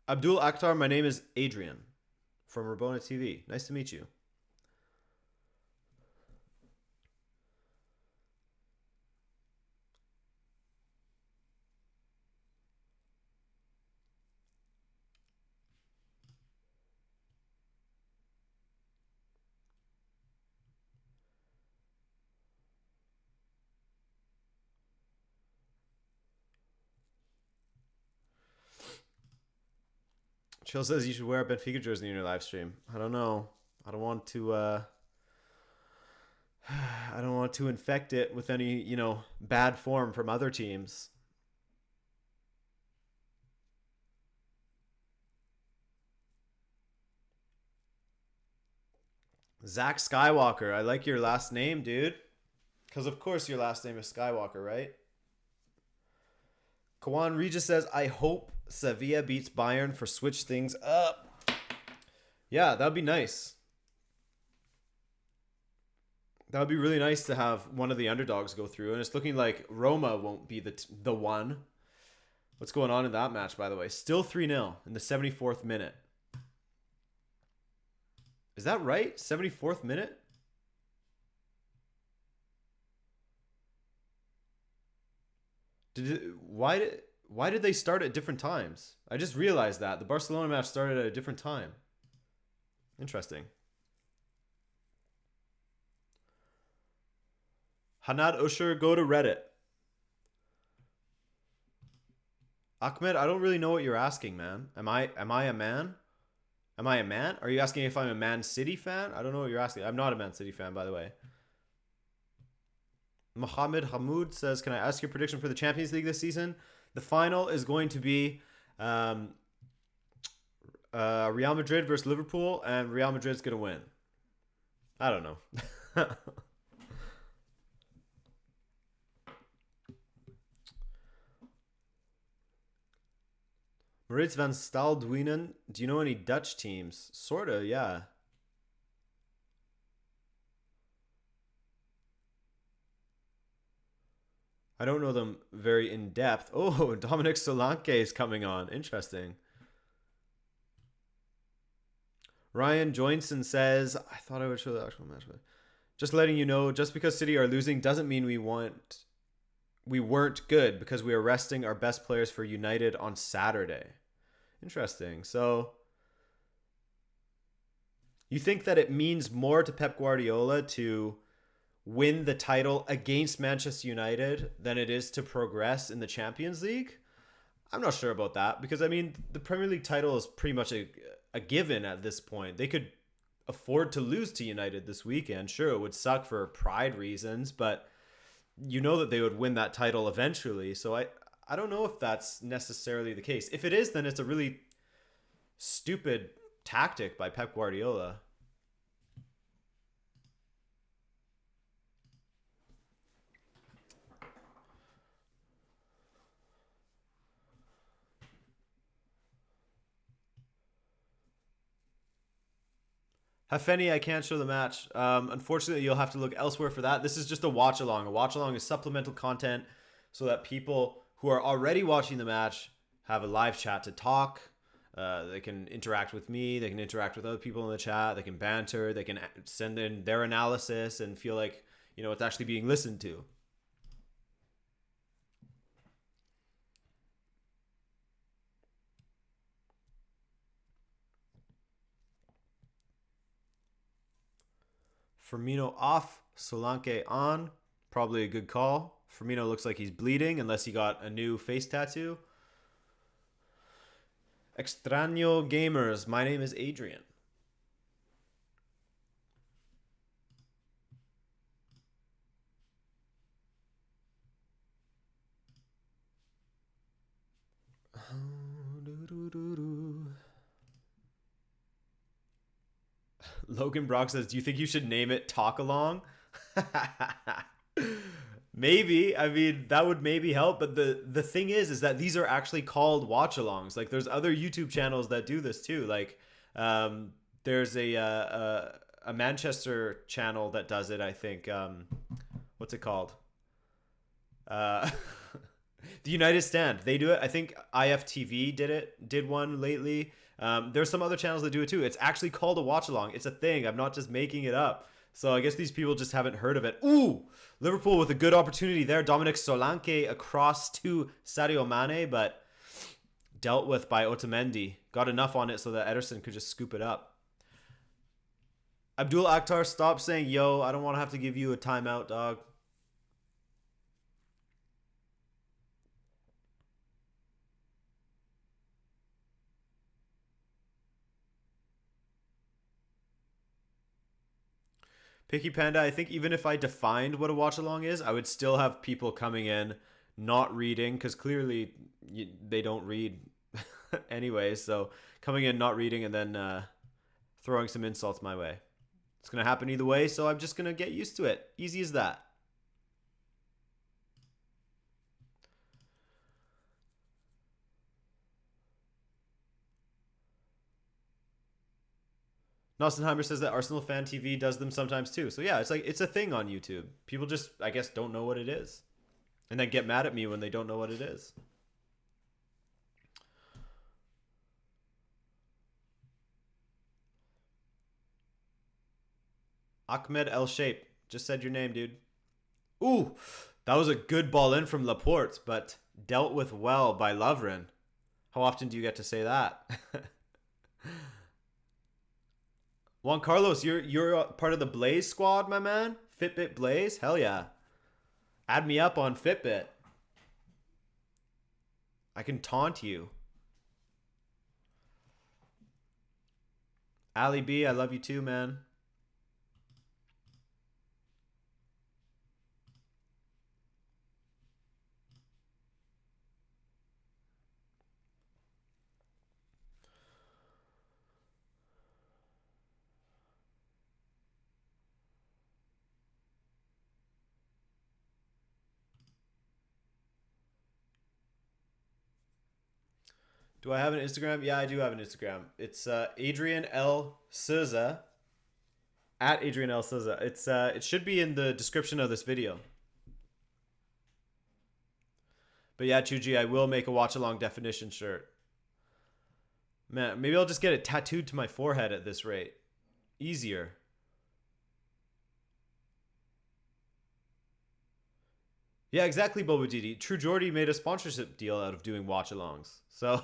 Abdul Akhtar, my name is Adrian from Rabona TV. Nice to meet you. Chill says you should wear a Benfica jersey in your live stream. I don't know. I don't want to I don't want to infect it with any, bad form from other teams. Zach Skywalker. I like your last name, dude. Because of course your last name is Skywalker, right? Kawan Regis says, I hope Sevilla beats Bayern for switch things up. Yeah, that'd be nice. That would be really nice to have one of the underdogs go through. And it's looking like Roma won't be the one. What's going on in that match, by the way? Still 3-0 in the 74th minute. Is that right? 74th minute? Why did they start at different times? I just realized that. The Barcelona match started at a different time. Interesting. Hanad Usher, go to Reddit. Ahmed, I don't really know what you're asking, man. Am I a man? Am I a man? Are you asking if I'm a Man City fan? I don't know what you're asking. I'm not a Man City fan, by the way. Mohammed Hamoud says, can I ask your prediction for the Champions League this season? The final is going to be Real Madrid versus Liverpool, and Real Madrid's going to win. I don't know. Maurits van Staldwinen, do you know any Dutch teams? Sorta, yeah. I don't know them very in depth. Oh, Dominic Solanke is coming on. Interesting. Ryan Joinson says, I thought I would show the actual match, but just letting you know, just because City are losing doesn't mean we weren't good, because we are resting our best players for United on Saturday. Interesting. So you think that it means more to Pep Guardiola to win the title against Manchester United than it is to progress in the Champions League? I'm not sure about that, because I mean, the Premier League title is pretty much a given at this point. They could afford to lose to United this weekend. Sure, it would suck for pride reasons, but you know that they would win that title eventually. So I don't know if that's necessarily the case. If it is, then it's a really stupid tactic by Pep Guardiola. Hafeni, I can't show the match. Unfortunately, you'll have to look elsewhere for that. This is just a watch along. A watch along is supplemental content so that people who are already watching the match have a live chat to talk. They can interact with me. They can interact with other people in the chat. They can banter. They can send in their analysis and feel like, you know, it's actually being listened to. Firmino off, Solanke on. Probably a good call. Firmino looks like he's bleeding unless he got a new face tattoo. Extraño gamers, my name is Adrian. Logan Brock says, do you think you should name it Talk Along? Maybe. I mean, that would maybe help. But the thing is that these are actually called watch alongs. Like, there's other YouTube channels that do this too. Like, there's a Manchester channel that does it, I think. What's it called? The United Stand. They do it. I think IFTV did one lately. There's some other channels that do it too. It's actually called a watch along. It's a thing. I'm not just making it up. So I guess these people just haven't heard of it. Ooh, Liverpool with a good opportunity there. Dominic Solanke across to Sadio Mane, but dealt with by Otamendi. Got enough on it so that Ederson could just scoop it up. Abdul Akhtar, stop saying yo. I don't want to have to give you a timeout, dog. Picky Panda, I think even if I defined what a watch along is, I would still have people coming in not reading because clearly they don't read anyway. So coming in not reading and then throwing some insults my way. It's going to happen either way, so I'm just going to get used to it. Easy as that. Nostenheimer says that Arsenal Fan TV does them sometimes too. So yeah, it's like it's a thing on YouTube. People just, I guess, don't know what it is. And then get mad at me when they don't know what it is. Ahmed El Shape. Just said your name, dude. Ooh, that was a good ball in from Laporte, but dealt with well by Lovren. How often do you get to say that? Juan Carlos, you're part of the Blaze squad, my man? Fitbit Blaze? Hell yeah. Add me up on Fitbit. I can taunt you. Ali B, I love you too, man. Do I have an Instagram? Yeah, I do have an Instagram. It's Adrian L. Souza. At Adrian L. Souza. It should be in the description of this video. But yeah, Chuji, I will make a watch along definition shirt. Man, maybe I'll just get it tattooed to my forehead at this rate. Easier. Yeah, exactly, Boba Didi. True Jordy made a sponsorship deal out of doing watch alongs. So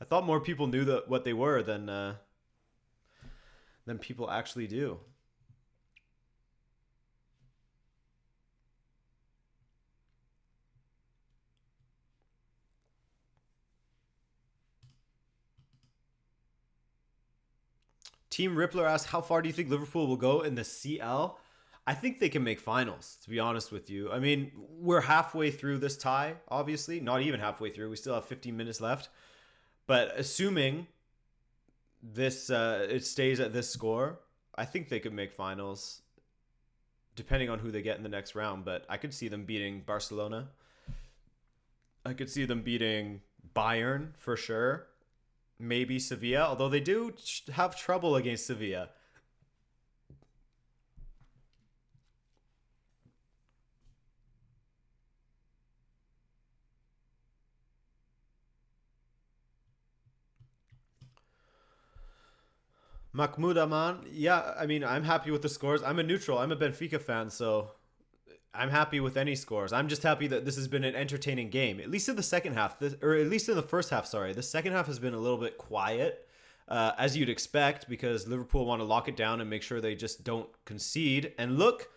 I thought more people knew what they were than people actually do. Team Rippler asks, how far do you think Liverpool will go in the CL? I think they can make finals, to be honest with you. I mean, we're halfway through this tie, obviously. Not even halfway through. We still have 15 minutes left. But assuming this it stays at this score, I think they could make finals, depending on who they get in the next round. But I could see them beating Barcelona. I could see them beating Bayern for sure. Maybe Sevilla, although they do have trouble against Sevilla. Mahmoud Aman, yeah, I mean, I'm happy with the scores. I'm a neutral. I'm a Benfica fan, so I'm happy with any scores. I'm just happy that this has been an entertaining game, at least in the second half, or at least in the first half. Sorry, the second half has been a little bit quiet, as you'd expect, because Liverpool want to lock it down and make sure they just don't concede. And look,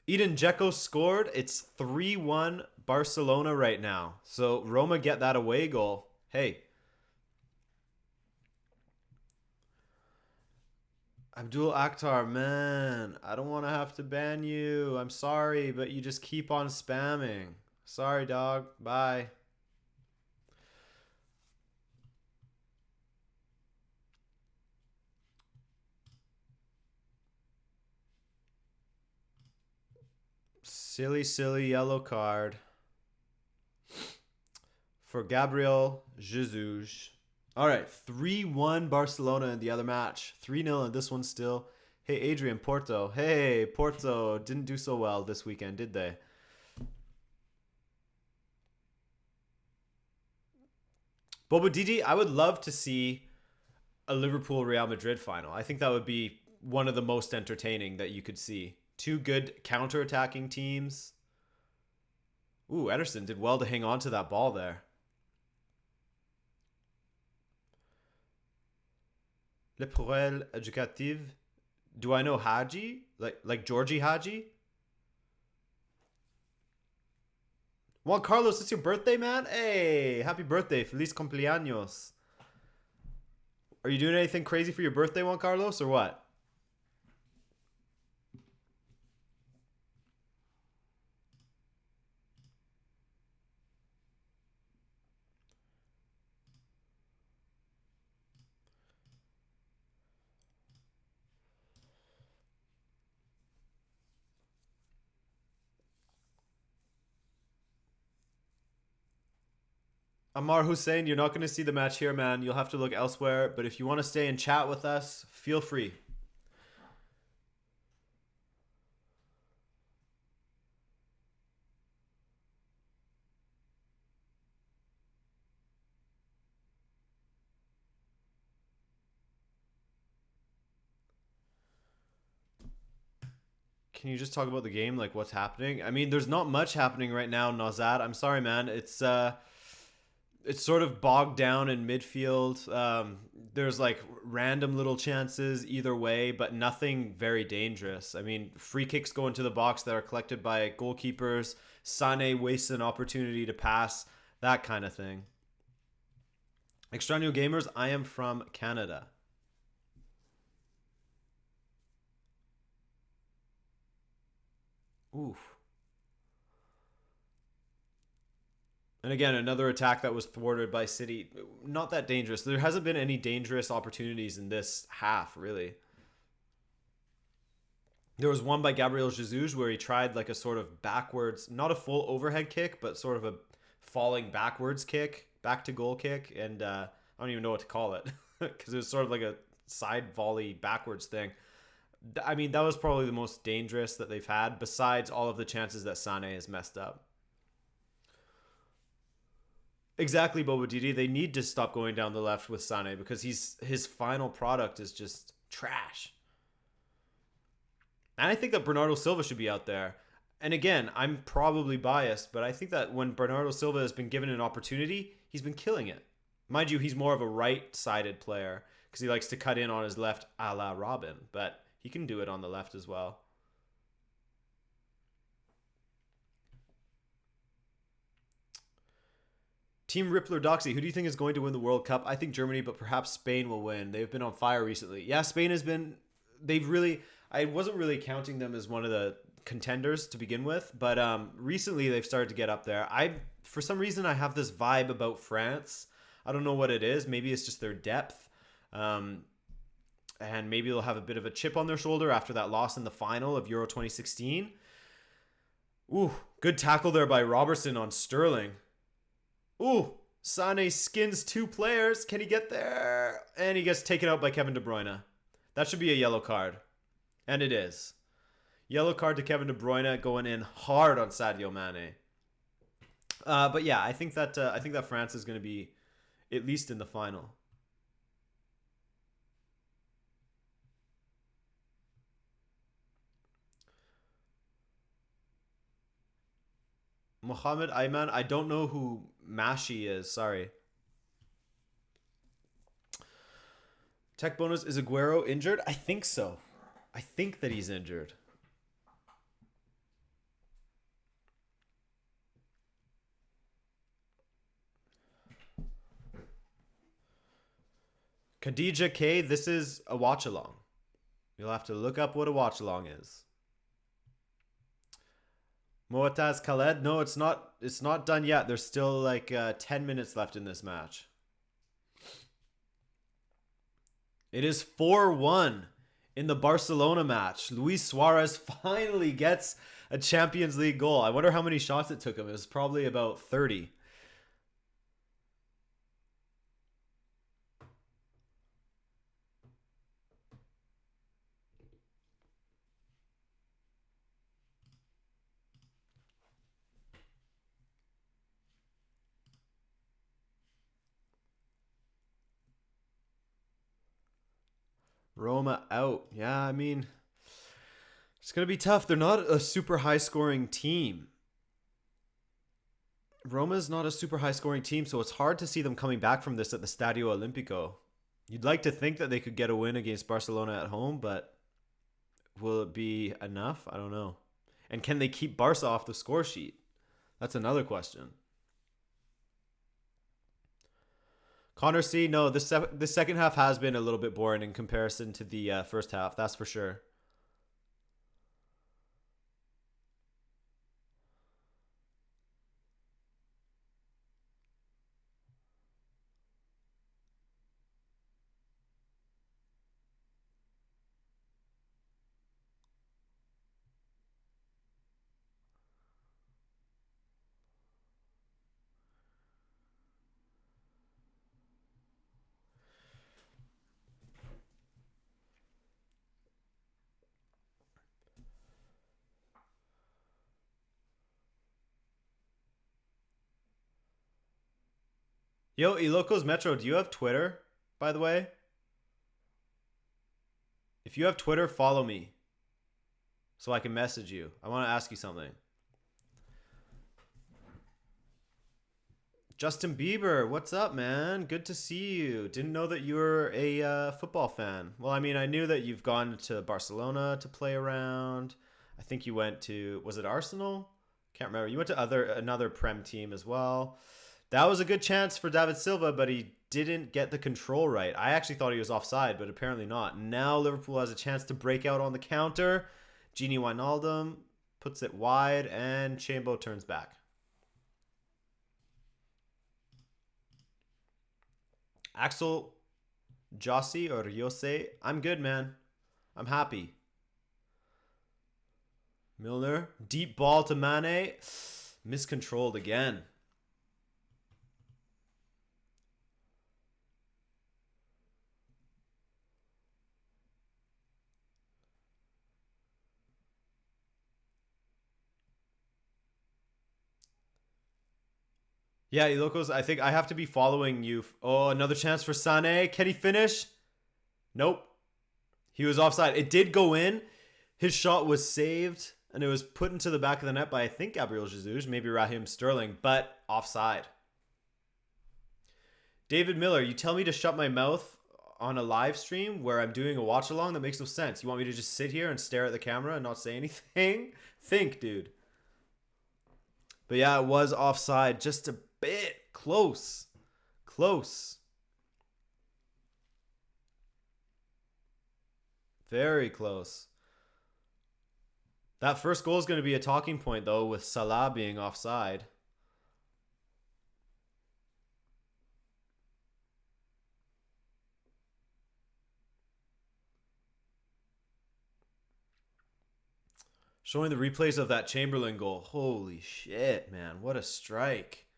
Eden Dzeko scored. It's 3-1 Barcelona right now. So Roma get that away goal. Hey, Abdul Akhtar, man, I don't want to have to ban you. I'm sorry, but you just keep on spamming. Sorry, dog. Bye. Silly, silly yellow card for Gabriel Jesus. All right, 3-1 Barcelona in the other match. 3-0 in this one still. Hey, Adrian, Porto. Hey, Porto didn't do so well this weekend, did they? Bobo Didi, I would love to see a Liverpool Real Madrid final. I think that would be one of the most entertaining that you could see. Two good counter-attacking teams. Ooh, Ederson did well to hang on to that ball there. Le Pourel Educative. Do I know Haji? Like Georgie Haji? Juan Carlos, it's your birthday, man? Hey, happy birthday. Feliz cumpleaños. Are you doing anything crazy for your birthday, Juan Carlos, or what? Ammar Hussein, you're not going to see the match here, man. You'll have to look elsewhere. But if you want to stay and chat with us, feel free. Can you just talk about the game, like what's happening? I mean, there's not much happening right now, Nazad. I'm sorry, man. It's sort of bogged down in midfield. There's like random little chances either way, but nothing very dangerous. I mean, free kicks go into the box that are collected by goalkeepers. Sane wastes an opportunity to pass, that kind of thing. Extraño Gamers, I am from Canada. Oof. And again, another attack that was thwarted by City. Not that dangerous. There hasn't been any dangerous opportunities in this half, really. There was one by Gabriel Jesus where he tried like a sort of backwards, not a full overhead kick, but sort of a falling backwards kick, back to goal kick. And I don't even know what to call it because it was sort of like a side volley backwards thing. I mean, that was probably the most dangerous that they've had besides all of the chances that Sane has messed up. Exactly, Bobo Didi. They need to stop going down the left with Sane because his final product is just trash. And I think that Bernardo Silva should be out there. And again, I'm probably biased, but I think that when Bernardo Silva has been given an opportunity, he's been killing it. Mind you, he's more of a right-sided player because he likes to cut in on his left a la Robin, but he can do it on the left as well. Team Rippler Doxy, who do you think is going to win the World Cup? I think Germany, but perhaps Spain will win. They've been on fire recently. Yeah, Spain has been... They've really... I wasn't really counting them as one of the contenders to begin with, but recently they've started to get up there. For some reason, I have this vibe about France. I don't know what it is. Maybe it's just their depth. And maybe they'll have a bit of a chip on their shoulder after that loss in the final of Euro 2016. Ooh, good tackle there by Robertson on Sterling. Ooh, Sané skins 2 players. Can he get there? And he gets taken out by Kevin De Bruyne. That should be a yellow card. And it is. Yellow card to Kevin De Bruyne, going in hard on Sadio Mane. But yeah, I think that France is going to be at least in the final. Mohamed Ayman, I don't know who Mashi is. Sorry. Tech bonus, is Aguero injured? I think so. I think that he's injured. Khadija K, this is a watch along. You'll have to look up what a watch along is. Moataz Khaled, no, it's not done yet. There's still like 10 minutes left in this match. It is 4-1 in the Barcelona match. Luis Suarez finally gets a Champions League goal. I wonder how many shots it took him. It was probably about 30. Roma out. Yeah, I mean, it's going to be tough. They're not a super high-scoring team. Roma's not a super high-scoring team, so it's hard to see them coming back from this at the Stadio Olimpico. You'd like to think that they could get a win against Barcelona at home, but will it be enough? I don't know. And can they keep Barca off the score sheet? That's another question. Connor C, no, the second half has been a little bit boring in comparison to the first half. That's for sure. Yo, Ilocos Metro, do you have Twitter, by the way? If you have Twitter, follow me so I can message you. I want to ask you something. Justin Bieber, what's up, man? Good to see you. Didn't know that you were a football fan. Well, I mean, I knew that you've gone to Barcelona to play around. I think you went to, was it Arsenal? Can't remember. You went to another Prem team as well. That was a good chance for David Silva, but he didn't get the control right. I actually thought he was offside, but apparently not. Now Liverpool has a chance to break out on the counter. Gini Wijnaldum puts it wide, and Chambo turns back. Axel Jossi or Yose, I'm good, man. I'm happy. Milner, deep ball to Mane. Miscontrolled again. Yeah, Ilocos, I think I have to be following you. Oh, another chance for Sané. Can he finish? Nope. He was offside. It did go in. His shot was saved, and it was put into the back of the net by, I think, Gabriel Jesus, maybe Raheem Sterling, but offside. David Miller, you tell me to shut my mouth on a live stream where I'm doing a watch along? That makes no sense. You want me to just sit here and stare at the camera and not say anything? Think, dude. But yeah, it was offside. Just a bit close. Close. Very close. That first goal is going to be a talking point, though, with Salah being offside. Showing the replays of that Chamberlain goal. Holy shit, man. What a strike.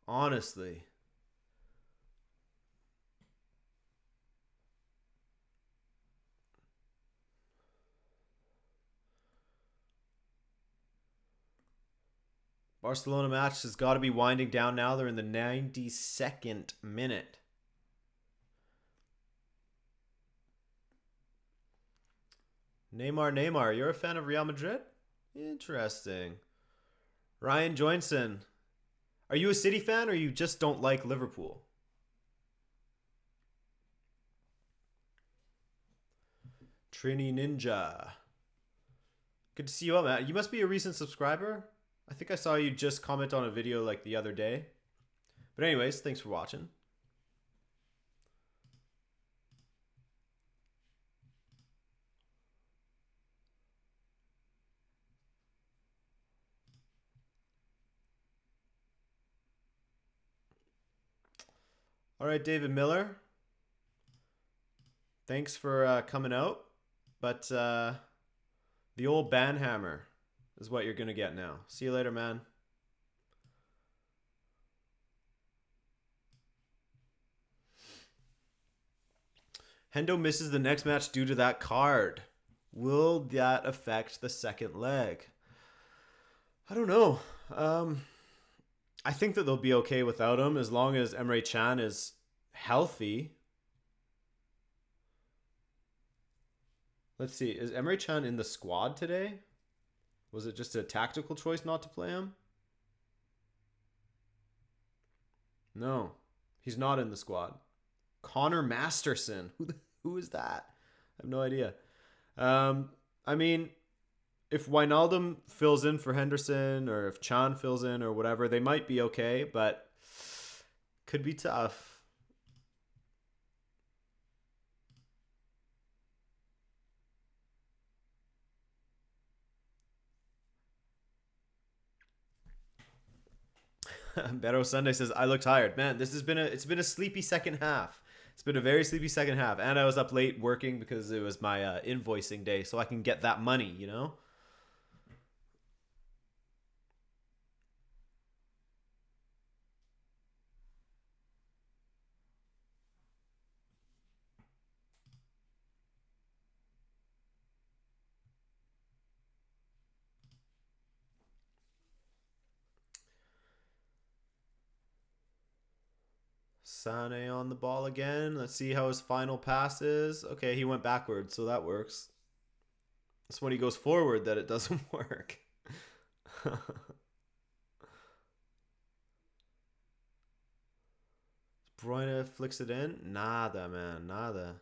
Honestly. Barcelona match has got to be winding down now. They're in the 92nd minute. Neymar. You're a fan of Real Madrid? Interesting. Ryan Joinson. Are you a City fan or you just don't like Liverpool? Trini Ninja. Good to see you up, Matt. You must be a recent subscriber. I think I saw you just comment on a video like the other day. But anyways, thanks for watching. All right, David Miller. Thanks for coming out. But the old banhammer is what you're going to get now. See you later, man. Hendo misses the next match due to that card. Will that affect the second leg? I don't know. I think that they'll be okay without him as long as Emre Can is healthy. Let's see. Is Emre Can in the squad today? Was it just a tactical choice not to play him? No, he's not in the squad. Connor Masterson. Who is that? I have no idea. I mean, if Wijnaldum fills in for Henderson or if Can fills in or whatever, they might be okay, but could be tough. Beto Sunday says, I look tired. Man, it's been a sleepy second half. It's been a very sleepy second half. And I was up late working because it was my invoicing day, so I can get that money, you know? Sane on the ball again. Let's see how his final pass is. Okay, he went backwards, so that works. It's when he goes forward that it doesn't work. Bruyne flicks it in. Nada, man. Nada.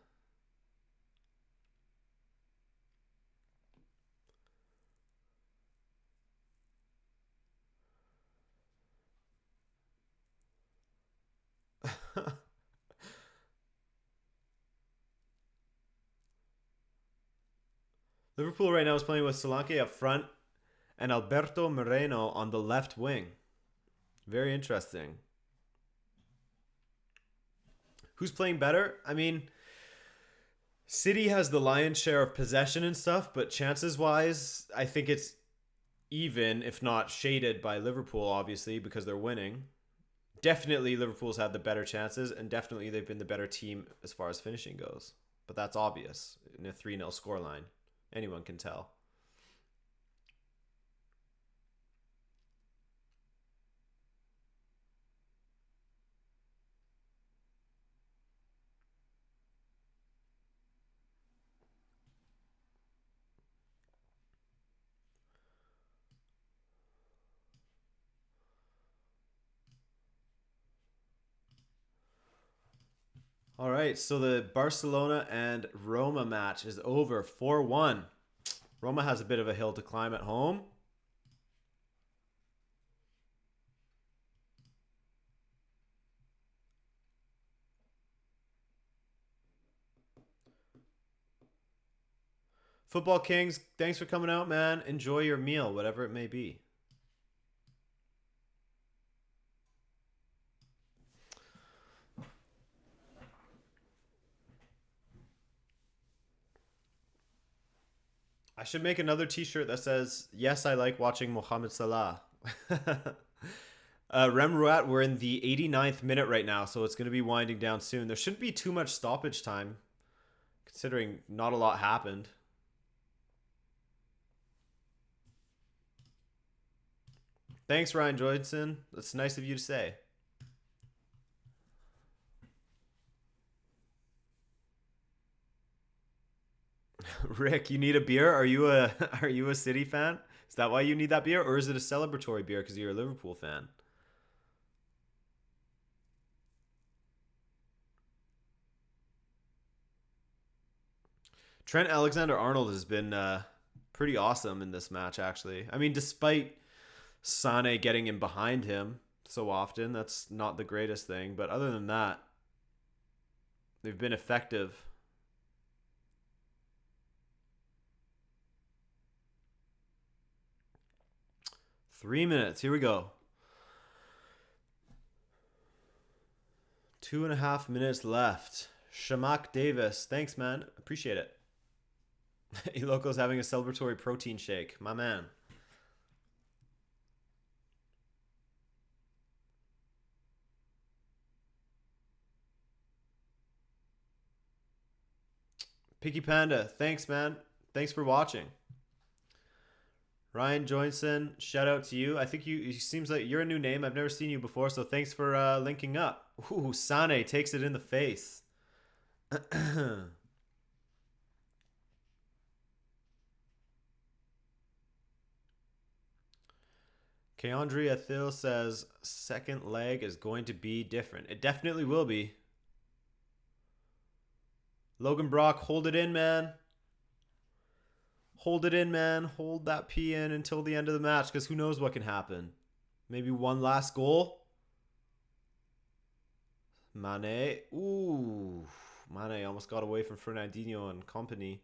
Liverpool right now is playing with Solanke up front and Alberto Moreno on the left wing. Very interesting. Who's playing better? I mean, City has the lion's share of possession and stuff, but chances-wise, I think it's even, if not shaded by Liverpool, obviously, because they're winning. Definitely Liverpool's had the better chances, and definitely they've been the better team as far as finishing goes. But that's obvious in a 3-0 scoreline. Anyone can tell. All right, so the Barcelona and Roma match is over 4-1. Roma has a bit of a hill to climb at home. Football Kings, thanks for coming out, man. Enjoy your meal, whatever it may be. I should make another t-shirt that says, yes, I like watching Mohamed Salah. Remruat, we're in the 89th minute right now, so it's going to be winding down soon. There shouldn't be too much stoppage time, considering not a lot happened. Thanks, Ryan Joydson. That's nice of you to say. Rick, you need a beer? Are you a City fan? Is that why you need that beer, or is it a celebratory beer because you're a Liverpool fan? Trent Alexander-Arnold has been pretty awesome in this match, actually. I mean, despite Sane getting in behind him so often, that's not the greatest thing. But other than that, they've been effective. Three minutes. Here we go. 2.5 minutes left. Shamak Davis. Thanks, man. Appreciate it. Iloko's having a celebratory protein shake. My man. Picky Panda. Thanks, man. Thanks for watching. Ryan Joynson, shout out to you. I think it seems like you're a new name. I've never seen you before, so thanks for linking up. Ooh, Sane takes it in the face. Keandre Athil says second leg is going to be different. It definitely will be. Logan Brock, hold it in, man. Hold it in, man. Hold that P in until the end of the match, because who knows what can happen. Maybe one last goal. Mane. Ooh. Mane almost got away from Fernandinho and company.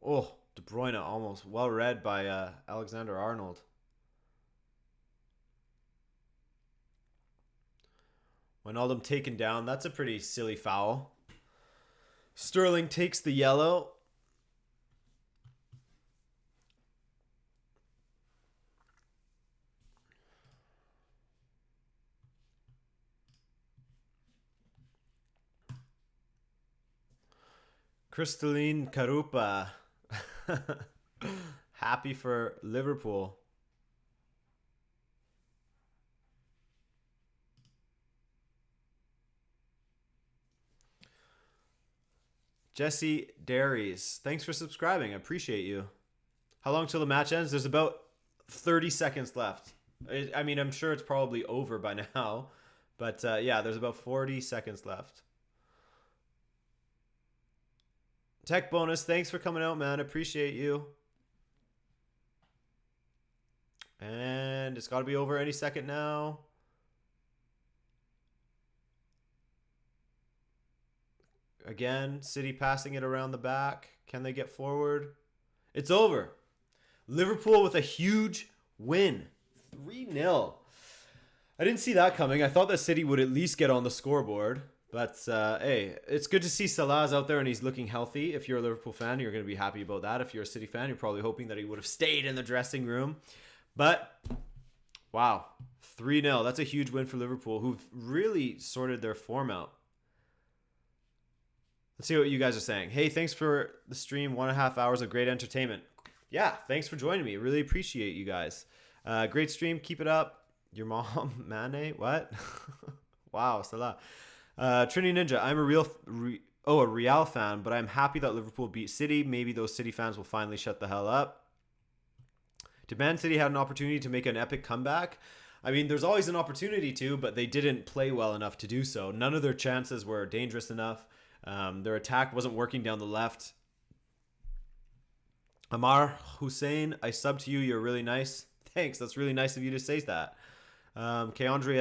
Oh, De Bruyne almost well read by Alexander-Arnold. Wijnaldum taken down. That's a pretty silly foul. Sterling takes the yellow. Crystalline Karupa. Happy for Liverpool. Jesse Dairies, thanks for subscribing. I appreciate you. How long till the match ends? There's about 30 seconds left. I mean, I'm sure it's probably over by now. But yeah, there's about 40 seconds left. Tech Bonus, thanks for coming out, man. Appreciate you. And it's got to be over any second now. Again, City passing it around the back. Can they get forward? It's over. Liverpool with a huge win. 3-0. I didn't see that coming. I thought that City would at least get on the scoreboard. But, hey, it's good to see Salah's out there and he's looking healthy. If you're a Liverpool fan, you're going to be happy about that. If you're a City fan, you're probably hoping that he would have stayed in the dressing room. But, wow, 3-0. That's a huge win for Liverpool, who've really sorted their form out. Let's see what you guys are saying. Hey, thanks for the stream. 1.5 hours of great entertainment. Yeah, thanks for joining me. Really appreciate you guys. Great stream. Keep it up. Your mom, Mane? What? Wow, Salah. Trini Ninja. I'm a Real fan, but I'm happy that Liverpool beat City. Maybe those City fans will finally shut the hell up. Did Man City have an opportunity to make an epic comeback? I mean, there's always an opportunity to, but they didn't play well enough to do so. None of their chances were dangerous enough. Their attack wasn't working down the left. Amar Hussein, I subbed to you. You're really nice. Thanks. That's really nice of you to say that. Keandre